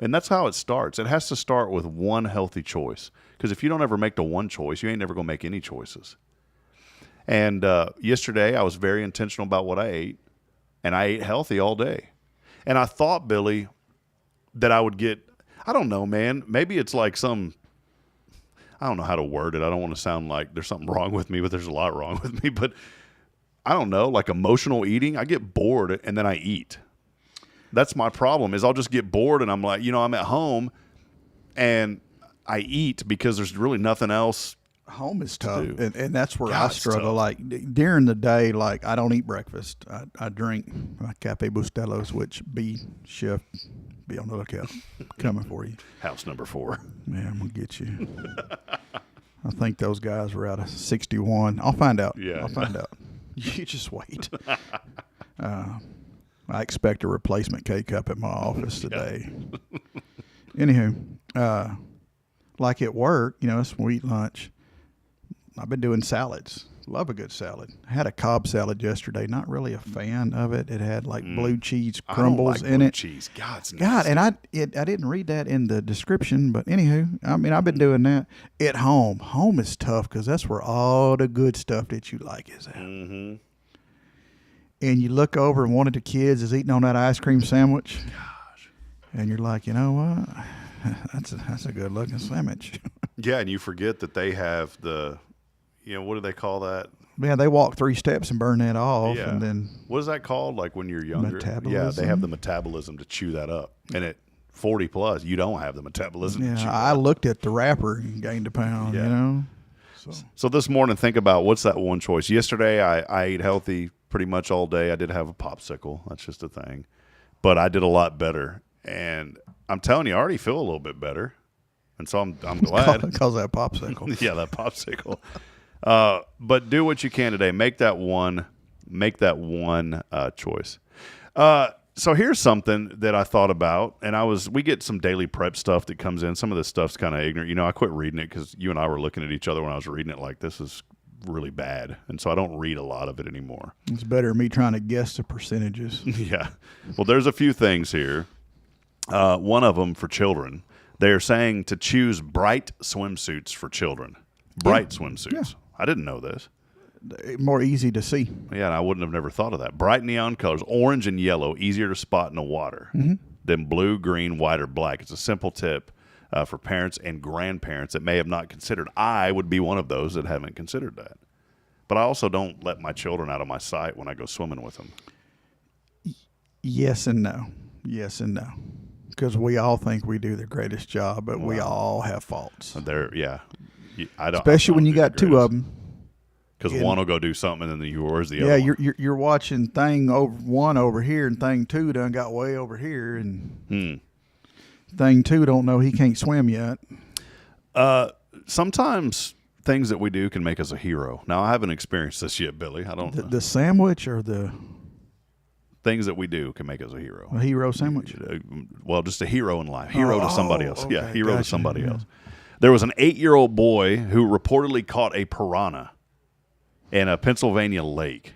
And that's how it starts. It has to start with one healthy choice. Because if you don't ever make the one choice, you ain't never going to make any choices. And yesterday, I was very intentional about what I ate. And I ate healthy all day. And I thought, Billy, that I would get, I don't know, man. Maybe it's like I don't know how to word it. I don't want to sound like there's something wrong with me, but there's a lot wrong with me. But I don't know, like emotional eating. I get bored and then I eat. That's my problem is I'll just get bored and I'm like, I'm at home and I eat because there's really nothing else. Home is tough, do. and that's where God, I it's struggle. tough. Like during the day, like I don't eat breakfast. I drink Cafe Bustelos, which B shift. Be on the lookout, coming for you. House number 4. Man, I'm gonna get you. I think those guys were out of 61. I'll find out. Yeah. I'll find out. You just wait. I expect a replacement K-cup at my office today. Anywho, like at work, it's when we eat lunch. I've been doing salads. Love a good salad. I had a Cobb salad yesterday. Not really a fan of it. It had like blue cheese crumbles I don't like in blue it. Cheese. God, it's God, nasty. and I didn't read that in the description, but anywho, I mean, I've been doing that at home. Home is tough because that's where all the good stuff that you like is at. Mm-hmm. And you look over and one of the kids is eating on that ice cream sandwich. Gosh. And you're like, you know what? That's a good looking sandwich. Yeah, and you forget that they have the, what do they call that? Man, they walk 3 steps and burn that off, Yeah. and then What is that called? Like when you're younger? Yeah, Metabolism? they have the metabolism to chew that up. And at 40 plus, you don't have the metabolism to chew yeah, that I up. looked at the wrapper and gained a pound. Yeah. So this morning, think about what's that one choice. Yesterday, I ate healthy pretty much all day. I did have a popsicle. That's just a thing. But I did a lot better. And I'm telling you, I already feel a little bit better. And so I'm glad. Because that popsicle. Yeah, that popsicle. But do what you can today. Make that one choice. So here's something that I thought about, and we get some daily prep stuff that comes in. Some of this stuff's kind of ignorant. I quit reading it because you and I were looking at each other when I was reading it like, this is really bad. And so I don't read a lot of it anymore. It's better than me trying to guess the percentages. Yeah. Well, there's a few things here. One of them for children. They're saying to choose bright swimsuits for children. Bright swimsuits. Yeah. I didn't know this. More easy to see. Yeah, and I wouldn't have never thought of that. Bright neon colors, orange and yellow, easier to spot in the water than blue, green, white, or black. It's a simple tip for parents and grandparents that may have not considered. I would be one of those that haven't considered that. But I also don't let my children out of my sight when I go swimming with them. Yes and no. Yes and no. Because we all think we do the greatest job, but we all have faults. I don't. Especially when you got 2 of them. Because one will go do something and then yours the Yeah, other one. you're watching thing one over here and thing 2 done got way over here, and thing 2 don't know he can't swim yet. Sometimes things that we do can make us a hero. Now, I haven't experienced this yet, Billy. I don't know. The sandwich or the Things that we do can make us a hero. hero sandwich? Well, just a hero in life. Hero to somebody else. okay, Yeah, hero to gotcha, somebody yeah. else. There was an 8-year-old boy who reportedly caught a piranha in a Pennsylvania lake.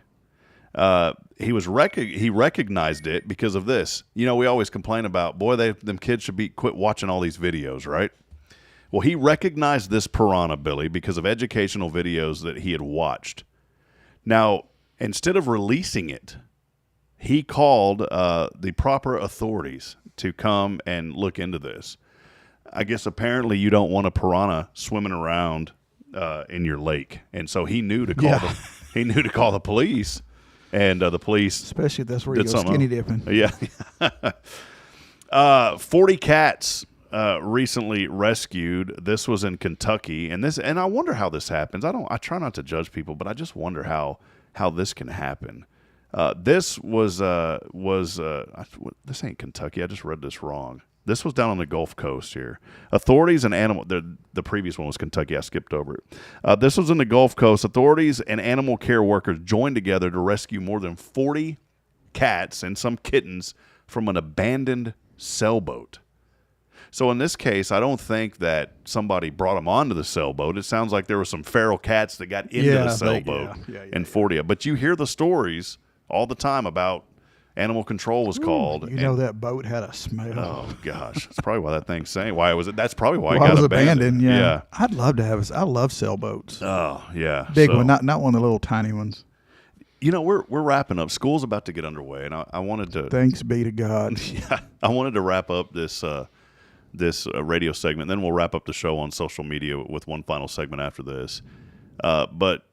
He recognized it because of this. We always complain about, them kids should quit watching all these videos, right? Well, he recognized this piranha, Billy, because of educational videos that he had watched. Now, instead of releasing it, he called the proper authorities to come and look into this. I guess apparently you don't want a piranha swimming around in your lake, and so he knew to call the police, and the police, Especially if that's where you did go something skinny else. dipping. Yeah. 40 cats recently rescued. This was in Kentucky, and I wonder how this happens. I try not to judge people, but I just wonder how this can happen. This was this ain't Kentucky. I just read this wrong. This was down on the Gulf Coast here. Authorities and the previous one was Kentucky. I skipped over it. This was in the Gulf Coast. Authorities and animal care workers joined together to rescue more than 40 cats and some kittens from an abandoned sailboat. So in this case, I don't think that somebody brought them onto the sailboat. It sounds like there were some feral cats that got into the sailboat and 40. But you hear the stories all the time about animal control was called. That boat had a smell. Oh gosh, that's probably why that thing's saying why it was. That's probably why it Well, got was abandoned. Yeah. I'd love to have. I love sailboats. Oh yeah, Big So, one, not one of the little tiny ones. We're wrapping up. School's about to get underway, and I wanted to. Thanks be to God. Yeah, I wanted to wrap up this radio segment. Then we'll wrap up the show on social media with one final segment after this. But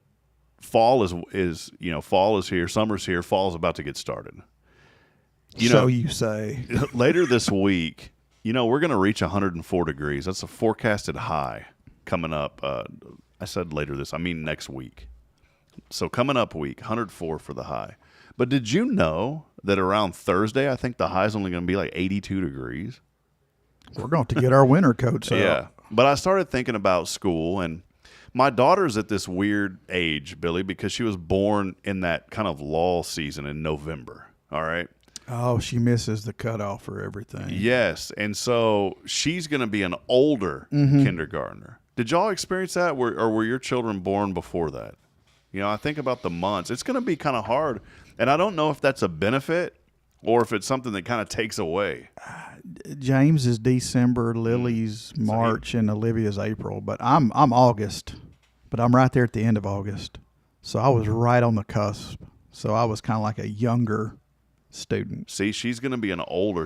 fall is here. Summer's here. Fall's about to get started. You say. Later this week, we're going to reach 104 degrees. That's a forecasted high coming up. I said I mean next week. So coming up week, 104 for the high. But did you know that around Thursday, I think the high is only going to be like 82 degrees? We're going to get our winter coats out. Yeah. But I started thinking about school, and my daughter's at this weird age, Billy, because she was born in that kind of lull season in November. All right. Oh, she misses the cutoff for everything. Yes. And so she's going to be an older kindergartner. Did y'all experience that? Or were your children born before that? I think about the months. It's going to be kind of hard. And I don't know if that's a benefit or if it's something that kind of takes away. James is December, Lily's March, and Olivia's April. But I'm August. But I'm right there at the end of August. So I was right on the cusp. So I was kind of like a younger student. See, she's going to be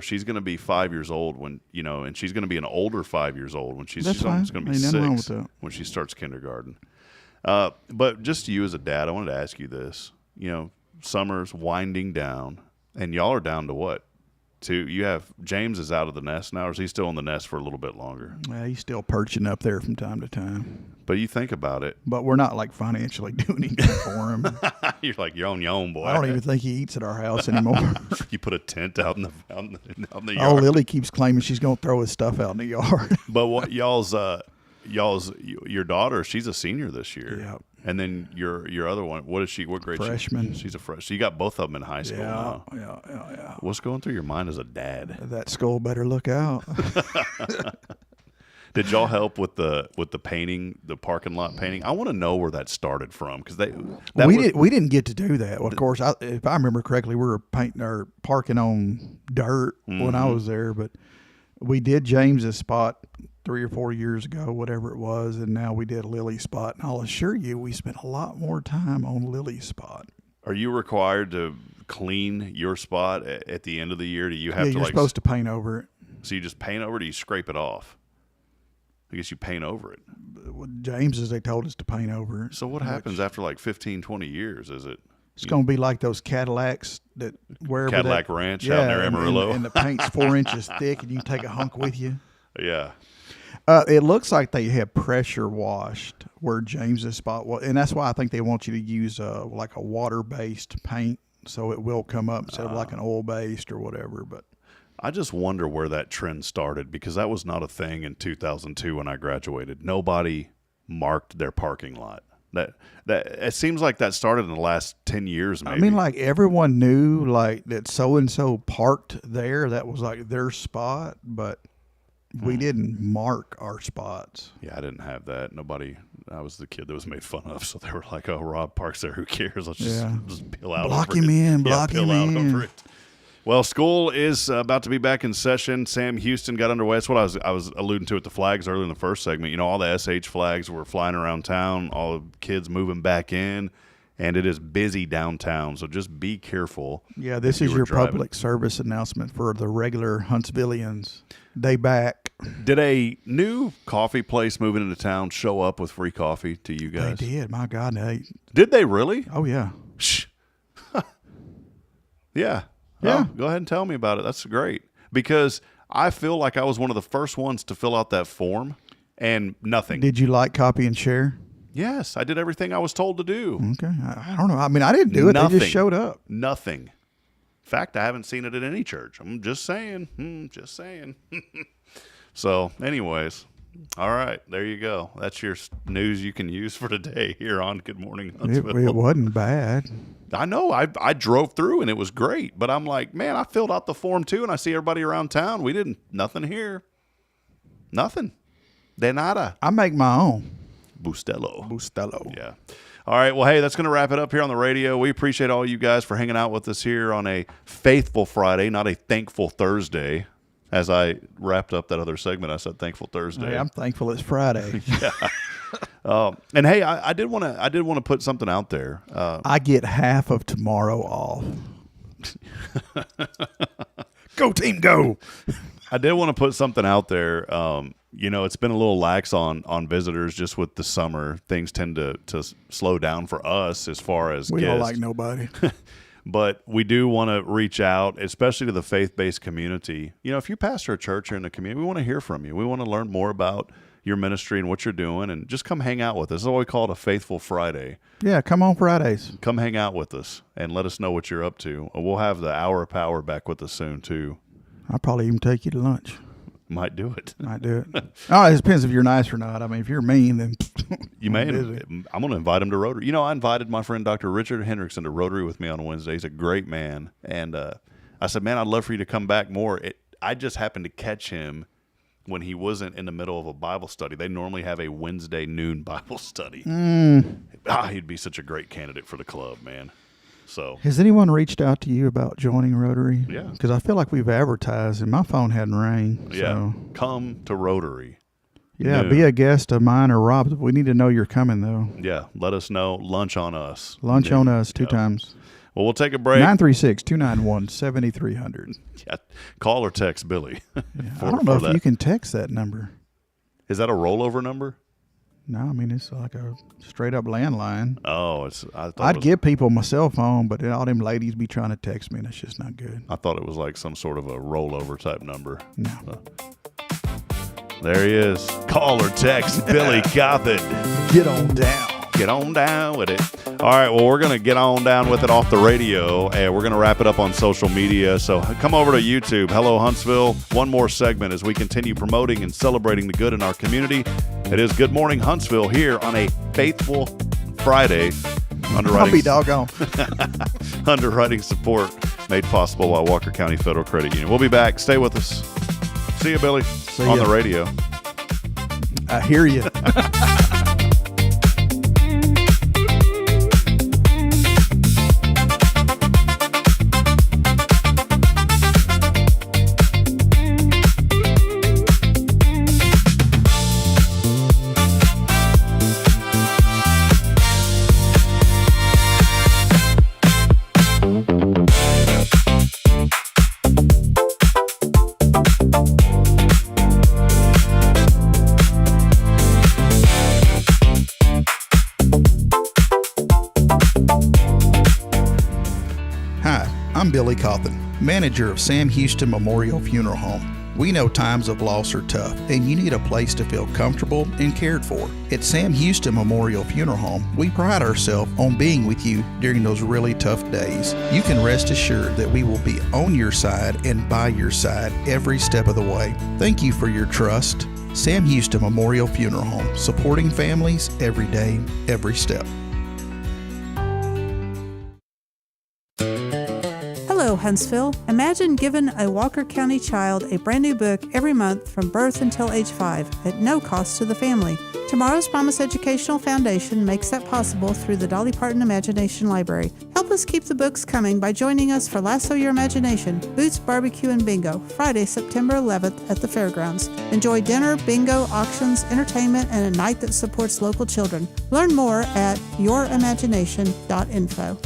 she's going to be 5 years old when, and she's going to be an older 5 years old when she's going to be 6 when she starts kindergarten. But just to you as a dad, I wanted to ask you this. Summer's winding down, and y'all are down to what? You have James is out of the nest now, or is he still in the nest for a little bit longer? He's still perching up there from time to time. But you think about it. But we're not like financially doing anything for him. You're like, you're on your own, boy. I don't even think he eats at our house anymore. You put a tent out in the yard. Oh, Lily keeps claiming she's going to throw his stuff out in the yard. But what your daughter, she's a senior this year. Yeah. And then your other one, what grade? Freshman. She's a freshman. So you got both of them in high school now. Yeah. What's going through your mind as a dad? That school better look out. Did y'all help with the painting, the parking lot painting? I want to know where that started from because we didn't get to do that. Well, of course, if I remember correctly, we were painting or parking on dirt when I was there, but we did James's spot 3 or 4 years ago, whatever it was, and now we did Lily's spot. And I'll assure you, we spent a lot more time on Lily's spot. Are you required to clean your spot at the end of the year? Do you have to? You're supposed to paint over it. So you just paint over it, or do you scrape it off? I guess you paint over it. With James's, they told us to paint over it. So what happens after like 15, 20 years? Is it? It's going to be like those Cadillacs that wherever Cadillac Ranch out near Amarillo. And the paint's 4 inches thick, and you can take a hunk with you. Yeah. It looks like they have pressure washed where James's spot was, and that's why I think they want you to use like a water-based paint, so it will come up instead of like an oil-based or whatever. But I just wonder where that trend started because that was not a thing in 2002 when I graduated. Nobody marked their parking lot. That it seems like that started in the last 10 years. Maybe. I mean, like everyone knew like that so and so parked there. That was like their spot, but we didn't mark our spots. Yeah, I didn't have that. I was the kid that was made fun of, so they were like, "Oh, Rob parks there. Who cares? Let's just peel out. Block him in. Block him in. Over it." Well, school is about to be back in session. Sam Houston got underway. That's what I was alluding to at the flags earlier in the first segment. All the SH flags were flying around town, all the kids moving back in, and it is busy downtown. So just be careful. Yeah, this is your public service announcement for the regular Huntsvillians. They back. Did a new coffee place moving into town show up with free coffee to you guys? They did. My God, Did they really? Oh, yeah. Shh. Yeah. Yeah. Oh, go ahead and tell me about it. That's great. Because I feel like I was one of the first ones to fill out that form and nothing. Did you like copy and share? Yes. I did everything I was told to do. Okay. I don't know. I mean, I didn't do it. Nothing. They just showed up. Nothing. In fact, I haven't seen it at any church. I'm just saying. Just saying. So, anyways. All right. There you go. That's your news you can use for today here on Good Morning Huntsville. It wasn't bad. I know. I drove through and it was great. But I'm like, man, I filled out the form too and I see everybody around town. Nothing here. Nothing. De nada. I make my own. Bustelo. Yeah. All right. Well, hey, that's going to wrap it up here on the radio. We appreciate all you guys for hanging out with us here on a faithful Friday, not a thankful Thursday. As I wrapped up that other segment, I said thankful Thursday. Hey, I'm thankful it's Friday. Yeah. And hey, I did want to put something out there. I get half of tomorrow off. Go team, go! I did want to put something out there. It's been a little lax on visitors just with the summer. Things tend to slow down for us as far as we guests. don't like nobody. But we do want to reach out, especially to the faith-based community. You know, if you pastor a church here in the community, we want to hear from you. We want to learn more about your ministry and what you're doing, and just come hang out with us. This is what we call it, a Faithful Friday. Yeah, come on Fridays. Come hang out with us and let us know what you're up to. We'll have the Hour of Power back with us soon, too. I'll probably even take you to lunch. Might do it. Might do it. Oh, it depends if you're nice or not. I mean, if you're mean, then you may. I'm going to invite him to Rotary. You know, I invited my friend Dr. Richard Hendrickson to Rotary with me on Wednesday. He's a great man. And I said, man, I'd love for you to come back more. I just happened to catch him when he wasn't in the middle of a Bible study. They normally have a Wednesday noon Bible study. He'd be such a great candidate for the club, man. So, has anyone reached out to you about joining Rotary? Yeah. Because I feel like we've advertised and my phone hadn't rang. Yeah. So. Come to Rotary. Yeah, noon. be a guest of mine or Rob's. We need to know you're coming, though. Yeah, let us know. Lunch on us. Lunch noon. on us 2 times. Well, we'll take a break. 936-291-7300. Yeah, call or text Billy. I don't know if you can text that number. Is that a rollover number? No, I mean, it's like a straight-up landline. Oh, I'd give people my cell phone, but all them ladies be trying to text me, and it's just not good. I thought it was like some sort of a rollover type number. No. There he is. Call or text Billy Cauten. Get on down. Get on down with it. All right, well, we're going to get on down with it off the radio, and we're going to wrap it up on social media. So come over to YouTube. Hello, Huntsville. One more segment as we continue promoting and celebrating the good in our community. It is Good Morning Huntsville here on a Faithful Friday. I'll be doggone. Underwriting support made possible by Walker County Federal Credit Union. We'll be back. Stay with us. See you, Billy, on the radio. I hear you. I'm Billy Cauten, manager of Sam Houston Memorial Funeral Home. We know times of loss are tough, and you need a place to feel comfortable and cared for. At Sam Houston Memorial Funeral Home, we pride ourselves on being with you during those really tough days. You can rest assured that we will be on your side and by your side every step of the way. Thank you for your trust. Sam Houston Memorial Funeral Home, supporting families every day, every step. Hello, Huntsville. Imagine giving a Walker County child a brand new book every month from birth until age 5 at no cost to the family. Tomorrow's Promise Educational Foundation makes that possible through the Dolly Parton Imagination Library. Help us keep the books coming by joining us for Lasso Your Imagination, Boots Barbecue and Bingo, Friday, September 11th at the fairgrounds. Enjoy dinner, bingo, auctions, entertainment, and a night that supports local children. Learn more at yourimagination.info.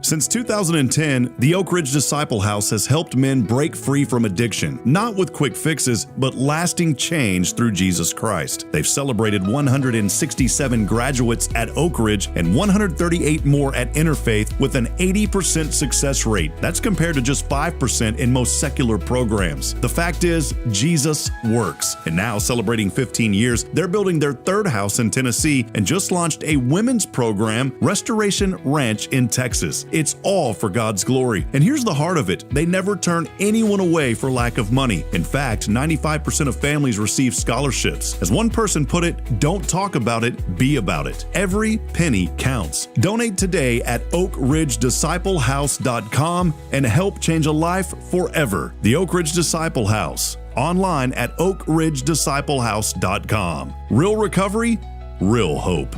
Since 2010, the Oak Ridge Disciple House has helped men break free from addiction, not with quick fixes, but lasting change through Jesus Christ. They've celebrated 167 graduates at Oak Ridge and 138 more at Interfaith with an 80% success rate. That's compared to just 5% in most secular programs. The fact is, Jesus works. And now, celebrating 15 years, they're building their third house in Tennessee and just launched a women's program, Restoration Ranch in Texas. It's all for God's glory. And here's the heart of it. They never turn anyone away for lack of money. In fact, 95% of families receive scholarships. As one person put it, don't talk about it, be about it. Every penny counts. Donate today at oakridgedisciplehouse.com and help change a life forever. The Oak Ridge Disciple House. Online at oakridgedisciplehouse.com. Real recovery, real hope.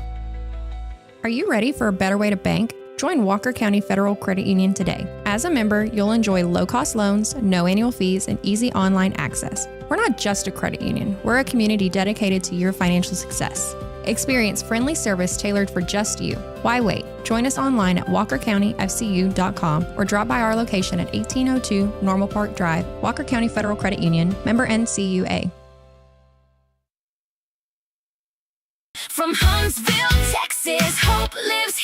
Are you ready for a better way to bank? Join Walker County Federal Credit Union today. As a member, you'll enjoy low-cost loans, no annual fees, and easy online access. We're not just a credit union. We're a community dedicated to your financial success. Experience friendly service tailored for just you. Why wait? Join us online at walkercountymfcu.com or drop by our location at 1802 Normal Park Drive, Walker County Federal Credit Union, member NCUA. From Huntsville, Texas, hope lives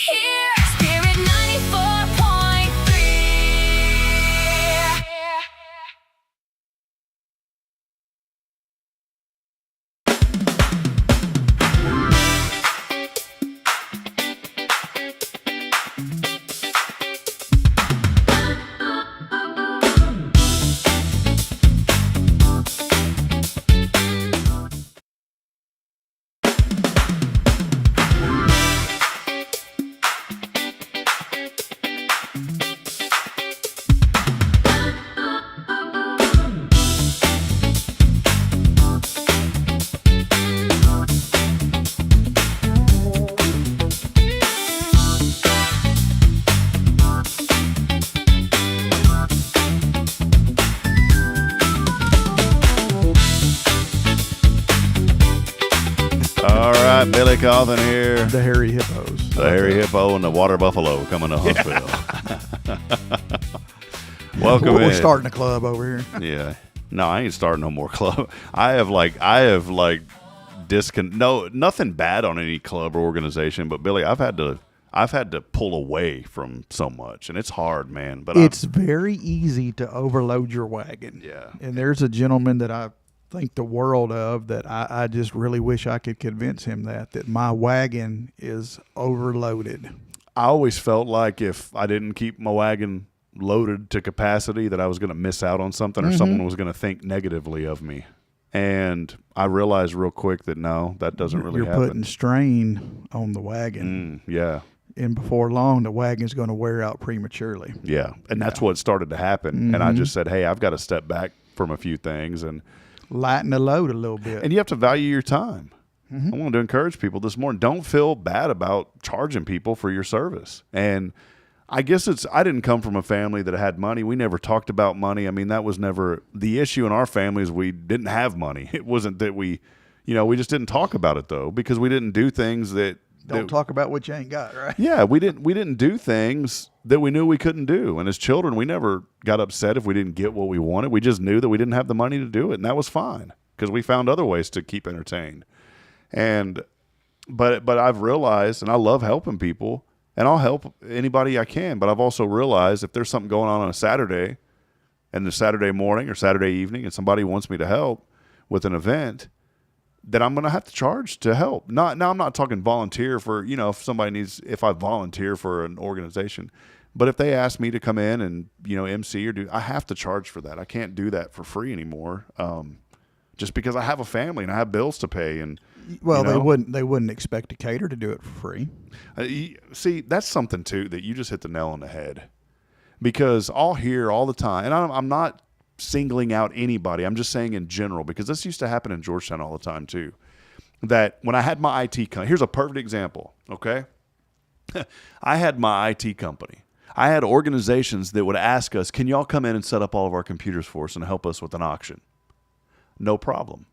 Billy Cauten here. The hairy hippos. The hairy hippo and the water buffalo coming to Huntsville. Welcome in. We're starting a club over here. Yeah. No, I ain't starting no more club. I have nothing bad on any club or organization, but Billy, I've had to pull away from so much, and it's hard, man. But it's very easy to overload your wagon. Yeah. And there's a gentleman that I think the world of that I just really wish I could convince him that my wagon is overloaded. I always felt like if I didn't keep my wagon loaded to capacity that I was going to miss out on something or someone was going to think negatively of me. And I realized real quick that no, that doesn't really happen. You're putting strain on the wagon. Yeah. And before long, the wagon's going to wear out prematurely. Yeah. And that's what started to happen. And I just said, hey, I've got to step back from a few things and lighten the load a little bit. And you have to value your time. I wanted to encourage people this morning, don't feel bad about charging people for your service. And I guess I didn't come from a family that had money. We never talked about money. I mean, that was never the issue in our family is we didn't have money. It wasn't that we just didn't talk about it though, because we didn't do things that don't talk about what you ain't got, right? Yeah, we didn't do things that we knew we couldn't do. And as children, we never got upset if we didn't get what we wanted. We just knew that we didn't have the money to do it, and that was fine because we found other ways to keep entertained. But I've realized, and I love helping people, and I'll help anybody I can, but I've also realized if there's something going on a Saturday and the Saturday morning or Saturday evening and somebody wants me to help with an event, that I'm going to have to charge to help. Now I'm not talking volunteer for, if I volunteer for an organization, but if they ask me to come in and, MC I have to charge for that. I can't do that for free anymore. Just because I have a family and I have bills to pay and, they wouldn't expect a caterer to do it for free. See, that's something too that you just hit the nail on the head, because I'll hear all the time, and I'm not singling out anybody. I'm just saying in general, because this used to happen in Georgetown all the time too, that when I had my IT company, here's a perfect example. Okay. I had my IT company. I had organizations that would ask us, can y'all come in and set up all of our computers for us and help us with an auction? No problem.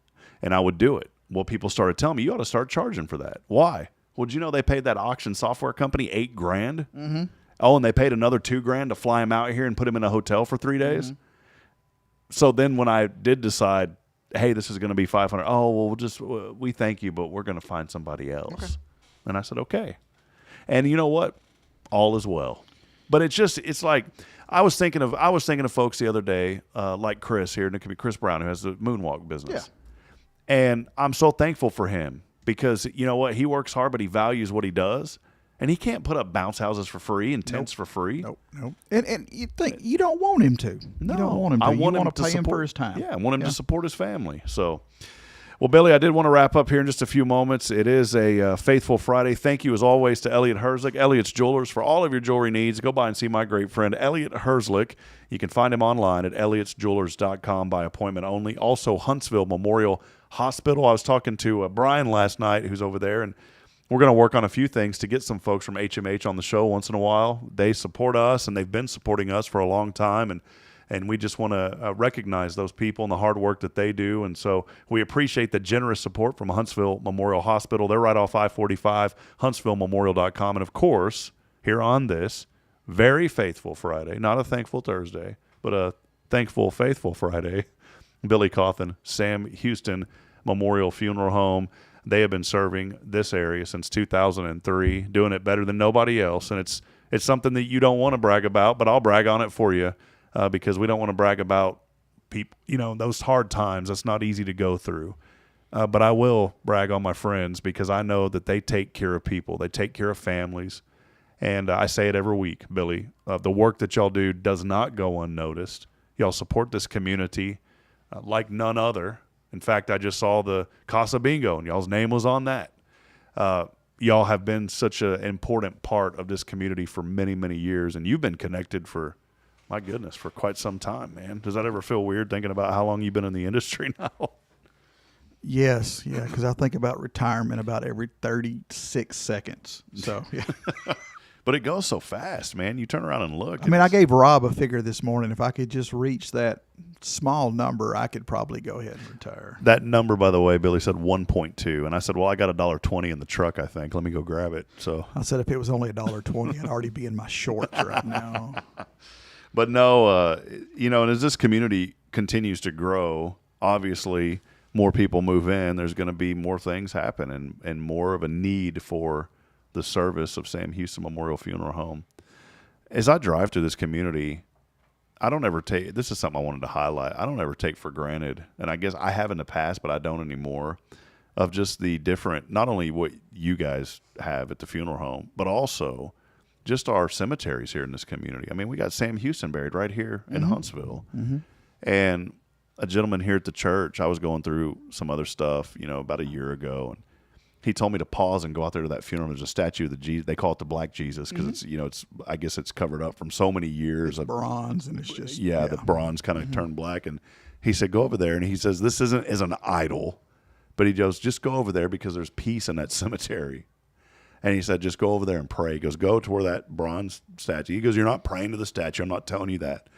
And I would do it. Well, people started telling me, you ought to start charging for that. Why? Well, did you know they paid that auction software company $8,000? Mm-hmm. Oh, and they paid another $2,000 to fly him out here and put him in a hotel for 3 days? Mm-hmm. So then when I did decide, hey, this is going to be $500, oh, well, we thank you, but we're going to find somebody else. Okay. And I said, okay. And you know what? All is well. But it's like, I was thinking of folks the other day, like Chris here, and it could be Chris Brown, who has the Moonwalk business. Yeah. And I'm so thankful for him because you know what? He works hard, but he values what he does. And he can't put up bounce houses for free and tents for free. Nope. And you think you don't want him to. No. You don't want him to. I want him to pay support him for his time. Yeah, I want him to support his family. So, well, Billy, I did want to wrap up here in just a few moments. It is a Faithful Friday. Thank you, as always, to Elliot Herzlich, Elliot's Jewelers, for all of your jewelry needs. Go by and see my great friend, Elliot Herzlich. You can find him online at elliotsjewelers.com by appointment only. Also, Huntsville Memorial Hospital. I was talking to Brian last night, who's over there, and we're going to work on a few things to get some folks from HMH on the show once in a while. They support us, and they've been supporting us for a long time, and we just want to recognize those people and the hard work that they do. And so we appreciate the generous support from Huntsville Memorial Hospital. They're right off I-45, huntsvillememorial.com. And, of course, here on this very faithful Friday, not a thankful Thursday, but a thankful, faithful Friday, Billy Cauten, Sam Houston Memorial Funeral Home. They have been serving this area since 2003, doing it better than nobody else. And it's something that you don't want to brag about, but I'll brag on it for you because we don't want to brag about people, those hard times. That's not easy to go through. But I will brag on my friends because I know that they take care of people. They take care of families. And I say it every week, Billy. The work that y'all do does not go unnoticed. Y'all support this community like none other. In fact, I just saw the Casa Bingo, and y'all's name was on that. Y'all have been such an important part of this community for many, many years, and you've been connected for, my goodness, for quite some time, man. Does that ever feel weird thinking about how long you've been in the industry now? Yes, yeah, because I think about retirement about every 36 seconds. So, yeah. But it goes so fast, man. You turn around and look. I gave Rob a figure this morning. If I could just reach that small number, I could probably go ahead and retire. That number, by the way, Billy said 1.2, and I said, well, I got $1.20 in the truck, I think. Let me go grab it. So I said if it was only $1.20, I'd already be in my shorts right now. But no, and as this community continues to grow, obviously more people move in, there's going to be more things happen and more of a need for the service of Sam Houston Memorial Funeral Home. As I drive through this community, I don't ever take, this is something I wanted to highlight, I don't ever take for granted, and I guess I have in the past, but I don't anymore, of just the different, not only what you guys have at the funeral home, but also just our cemeteries here in this community. I mean, we got Sam Houston buried right here in Huntsville. And a gentleman here at the church, I was going through some other stuff, about a year ago, and he told me to pause and go out there to that funeral. There's a statue of the Jesus. They call it the Black Jesus because it's I guess it's covered up from so many years of bronze, and it's just the bronze kind of turned black. And he said, go over there, and he says this isn't an idol, but he goes, just go over there because there's peace in that cemetery. And he said, just go over there and pray. He goes, go to where that bronze statue. He goes, you're not praying to the statue. I'm not telling you that,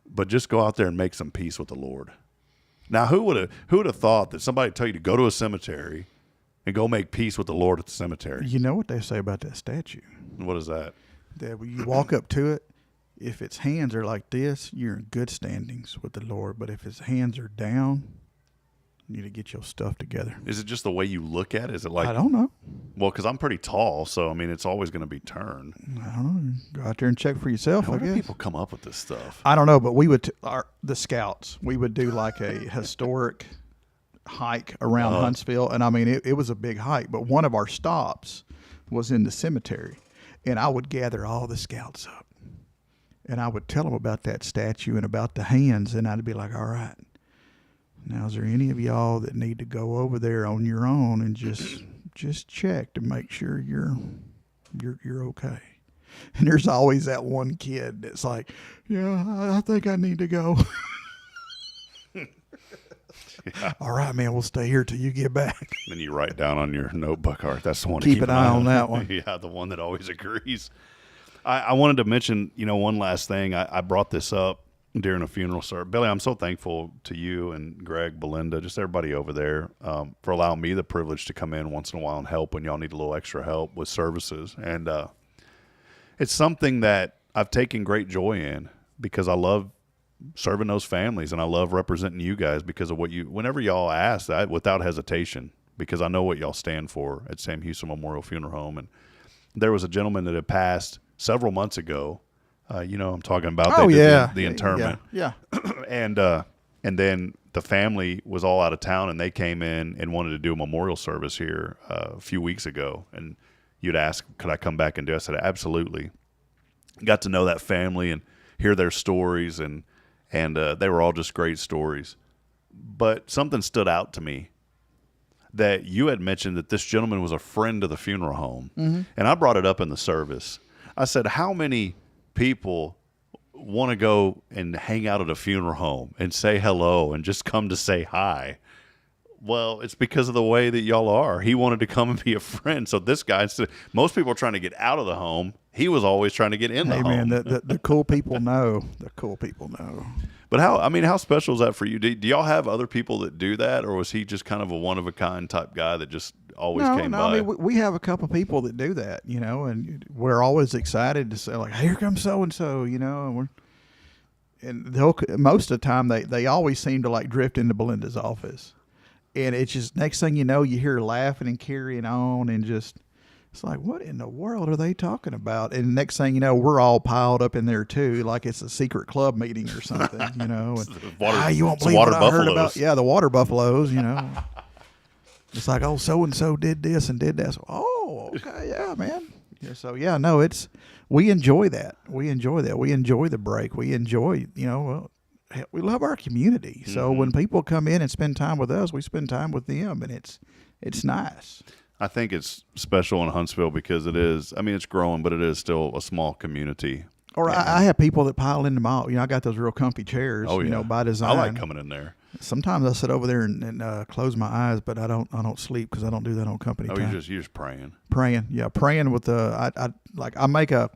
but just go out there and make some peace with the Lord. Now, who would have thought that somebody would tell you to go to a cemetery and go make peace with the Lord at the cemetery? You know what they say about that statue? What is that? That when you walk up to it, if its hands are like this, you're in good standings with the Lord. But if its hands are down, you need to get your stuff together. Is it just the way you look at it? Is it like, I don't know. Well, because I'm pretty tall, so I mean, it's always going to be turned. I don't know. Go out there and check for yourself. How I do guess people come up with this stuff? I don't know, but we would the scouts. We would do like a historic hike around Huntsville, and I mean it was a big hike. But one of our stops was in the cemetery, and I would gather all the scouts up, and I would tell them about that statue and about the hands, and I'd be like, all right. Now, is there any of y'all that need to go over there on your own and just check to make sure you're okay? And there's always that one kid that's like, yeah, I think I need to go. Yeah. All right, man, we'll stay here till you get back. Then you write down on your notebook, Art. That's the one. Keep an eye on that one. Yeah, the one that always agrees. I wanted to mention, one last thing. I brought this up during a funeral service. Billy, I'm so thankful to you and Greg, Belinda, just everybody over there for allowing me the privilege to come in once in a while and help when y'all need a little extra help with services. And it's something that I've taken great joy in because I love serving those families and I love representing you guys because of whenever y'all ask that without hesitation, because I know what y'all stand for at Sam Houston Memorial Funeral Home. And there was a gentleman that had passed several months ago. I'm talking about the interment. Yeah. And then the family was all out of town, and they came in and wanted to do a memorial service here a few weeks ago. And you'd ask, could I come back and do it? I said, absolutely. Got to know that family and hear their stories, and they were all just great stories. But something stood out to me that you had mentioned that this gentleman was a friend of the funeral home. Mm-hmm. And I brought it up in the service. I said, how many people want to go and hang out at a funeral home and say hello and just come to say hi? Well, it's because of the way that y'all are. He wanted to come and be a friend. So this guy, most people are trying to get out of the home. He was always trying to get in the home. Man, the cool people know. The cool people know. But how special is that for you? Do y'all have other people that do that, or was he just kind of a one-of-a-kind type guy that just always came by? I mean, we have a couple people that do that, and we're always excited to say, like, hey, here comes so-and-so, and most of the time they always seem to, like, drift into Belinda's office. And it's just, next thing you know, you hear laughing and carrying on and just, it's like, what in the world are they talking about? And next thing you know, we're all piled up in there too, like it's a secret club meeting or something, And, you won't believe what I heard about. Yeah, the water buffaloes, It's like, oh, so-and-so did this and did that. So, oh, okay, yeah, man. Yeah, so, yeah, no, we enjoy that. We enjoy the break. We enjoy, we love our community. So when people come in and spend time with us, we spend time with them, and it's nice. I think it's special in Huntsville because it is, it's growing, but it is still a small community. Or I have people that pile into my, I got those real comfy chairs, by design. I like coming in there. Sometimes I sit over there and close my eyes, but I don't sleep because I don't do that on company time. You're just praying. Praying with I make a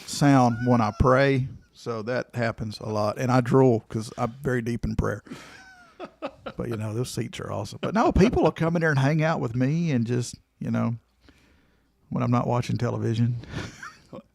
sound when I pray So that happens a lot. And I drool because I'm very deep in prayer. But, those seats are awesome. But no, people will come in there and hang out with me and just, when I'm not watching television.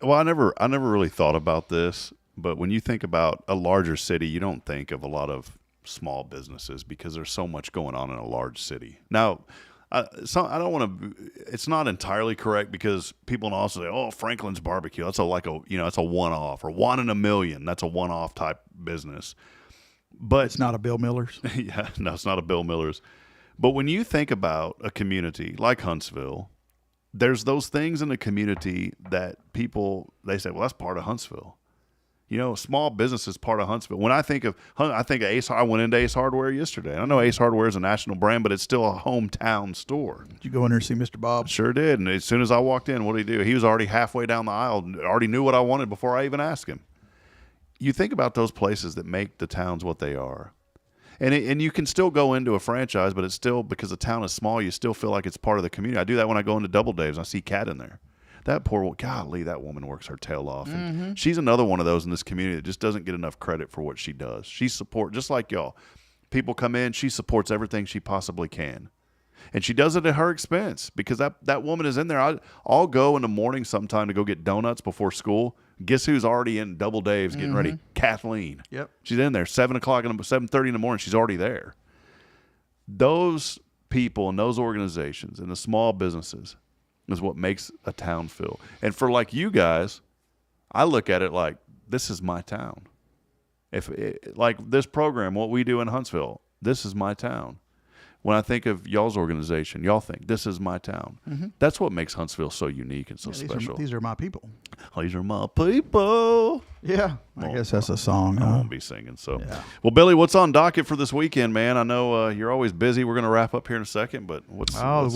Well, I never really thought about this, but when you think about a larger city, you don't think of a lot of small businesses because there's so much going on in a large city. Now, I don't want to. It's not entirely correct because people also say, "Oh, Franklin's Barbecue." That's it's a one-off, or one in a million. That's a one-off type business. But it's not a Bill Miller's. Yeah, no, it's not a Bill Miller's. But when you think about a community like Huntsville, there's those things in the community that they say, well, that's part of Huntsville. Small business is part of Huntsville. When I think of Ace, I went into Ace Hardware yesterday. I know Ace Hardware is a national brand, but it's still a hometown store. Did you go in there and see Mr. Bob? Sure did. And as soon as I walked in, what did he do? He was already halfway down the aisle, already knew what I wanted before I even asked him. You think about those places that make the towns what they are. And you can still go into a franchise, but it's still, because the town is small, you still feel like it's part of the community. I do that when I go into Double Dave's and I see Kat in there. That golly, that woman works her tail off. And she's another one of those in this community that just doesn't get enough credit for what she does. She supports, just like y'all. People come in, she supports everything she possibly can. And she does it at her expense because that woman is in there. I'll go in the morning sometime to go get donuts before school. Guess who's already in Double Dave's getting ready? Kathleen. Yep. She's in there 7:30 in the morning. She's already there. Those people and those organizations and the small businesses is what makes a town feel. And for like you guys, I look at it like this is my town. Like this program, what we do in Huntsville, this is my town. When I think of y'all's organization, y'all think this is my town. That's what makes Huntsville so unique and so special. These are my people. These are my people. Yeah, I guess that's a song. I won't be singing. So, Well, Billy, what's on docket for this weekend, man? I know you're always busy. We're going to wrap up here in a second, but we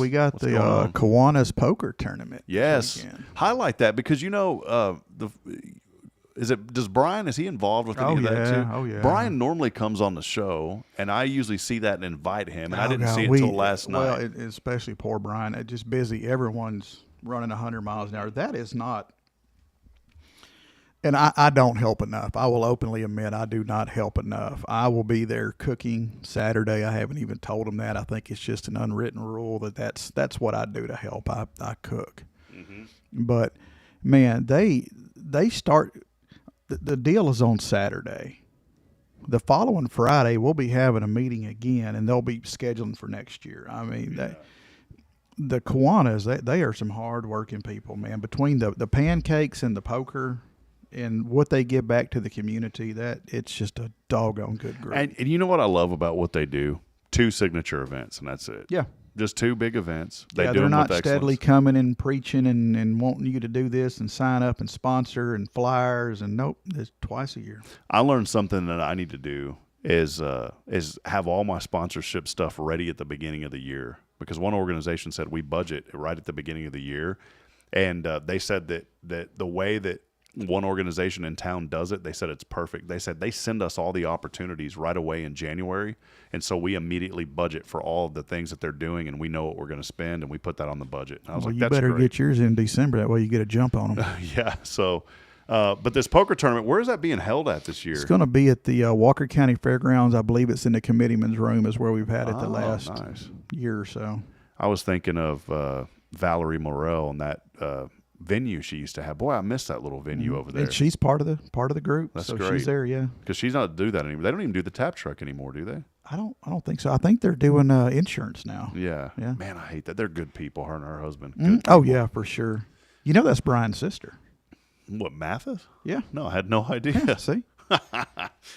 got the Kiwanis poker tournament. Yes, highlight that because is he involved with any of that too? Oh, yeah. Brian normally comes on the show, and I usually see that and invite him, and I didn't see it until last night. Well, especially poor Brian. It's just busy. Everyone's running 100 miles an hour. That is not – and I don't help enough. I will openly admit I do not help enough. I will be there cooking Saturday. I haven't even told him that. I think it's just an unwritten rule that's what I do to help. I cook. But, man, they start – the deal is on Saturday. The following Friday, we'll be having a meeting again, and they'll be scheduling for next year. I mean, the Kiwanis, they are some hard-working people, man. Between the pancakes and the poker and what they give back to the community, it's just a doggone good group. And you know what I love about what they do? 2 signature events, and that's it. Yeah. Just 2 big events. They're not steadily coming and preaching and wanting you to do this and sign up and sponsor and flyers and nope, it's twice a year. I learned something that I need to do is have all my sponsorship stuff ready at the beginning of the year because one organization said we budget right at the beginning of the year, and they said that the way that one organization in town does it, they said it's perfect. They said they send us all the opportunities right away in January, and so we immediately budget for all of the things that they're doing, and we know what we're going to spend, and we put that on the budget. And I was like, you that's better great. Get yours in December. That way you get a jump on them. Yeah, so but this poker tournament, where is that being held at this year? It's going to be at the Walker County Fairgrounds. I believe it's in the committeeman's room is where we've had it the last year or so. I was thinking of Valerie Morrell and that venue she used to have. Boy, I miss that little venue over there. And she's part of the group. That's so great. She's there, yeah. Because she's not do that anymore. They don't even do the tap truck anymore, do they? I don't think so. I think they're doing insurance now. Yeah. Yeah. Man, I hate that. They're good people, her and her husband. Oh yeah, for sure. That's Brian's sister. What, Mathis? Yeah. No, I had no idea. Yeah, see?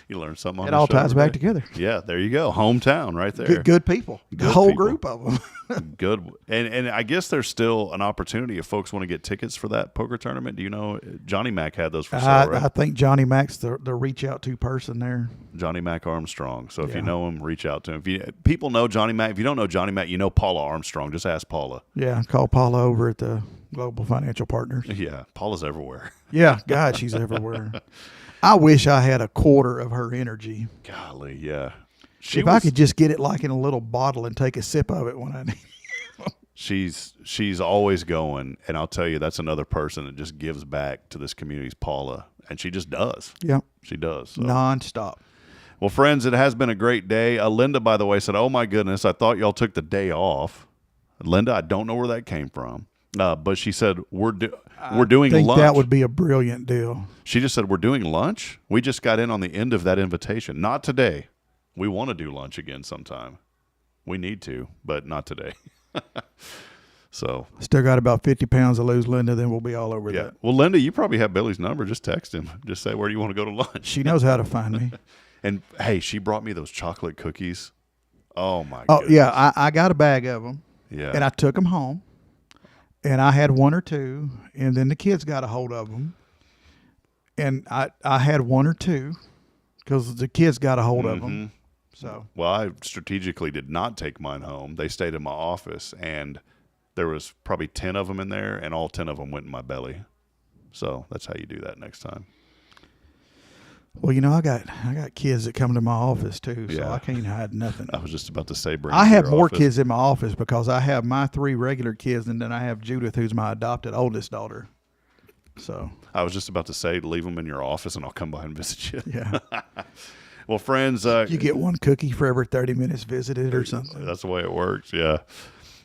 You learn something on it the all show ties back together. Yeah, there you go. Hometown right there. Good people. The whole group of them. Good. And I guess there's still an opportunity if folks want to get tickets for that poker tournament. Do you know Johnny Mac had those for sale, right? I think Johnny Mac's the reach out to person there. Johnny Mac Armstrong. So if you know him, reach out to him. People know Johnny Mac. If you don't know Johnny Mac, you know Paula Armstrong. Just ask Paula. Yeah, call Paula over at the Global Financial Partners. Yeah, Paula's everywhere. Yeah, God, she's everywhere. I wish I had a quarter of her energy. Golly, yeah. I could just get it like in a little bottle and take a sip of it when I need. She's always going, and I'll tell you, that's another person that just gives back to this community is Paula, and she just does. Yep. She does. So. Nonstop. Well, friends, it has been a great day. Linda, by the way, said, "Oh my goodness, I thought y'all took the day off." Linda, I don't know where that came from, but she said we're doing I think lunch. that would be a brilliant deal. She just said we're doing lunch. We just got in on the end of that invitation. Not today. We want to do lunch again sometime. We need to, but not today. So Still got about 50 pounds to lose, Linda, then we'll be all over that. Well, Linda, you probably have Billy's number. Just text him. Just say, where do you want to go to lunch? She knows how to find me. And, hey, she brought me those chocolate cookies. Oh, my Oh, goodness. yeah, I got a bag of them. Yeah. And I took them home. And I had one or two. And then the kids got a hold of them. And I had one or two because the kids got a hold of them. So. Well, I strategically did not take mine home. They stayed in my office, and there was probably 10 of them in there, and all 10 of them went in my belly. So that's how you do that next time. Well, you know, I got kids that come to my office too, so Yeah. I can't hide nothing. I was just about to say, bring I it to have your more office. kids in my office because I have my 3 regular kids, and then I have Judith, who's my adopted oldest daughter. So I was just about to say, leave them in your office, and I'll come by and visit you. yeah, Well, friends, you get one cookie for every 30 minutes visited or something. that's the way it works. Yeah.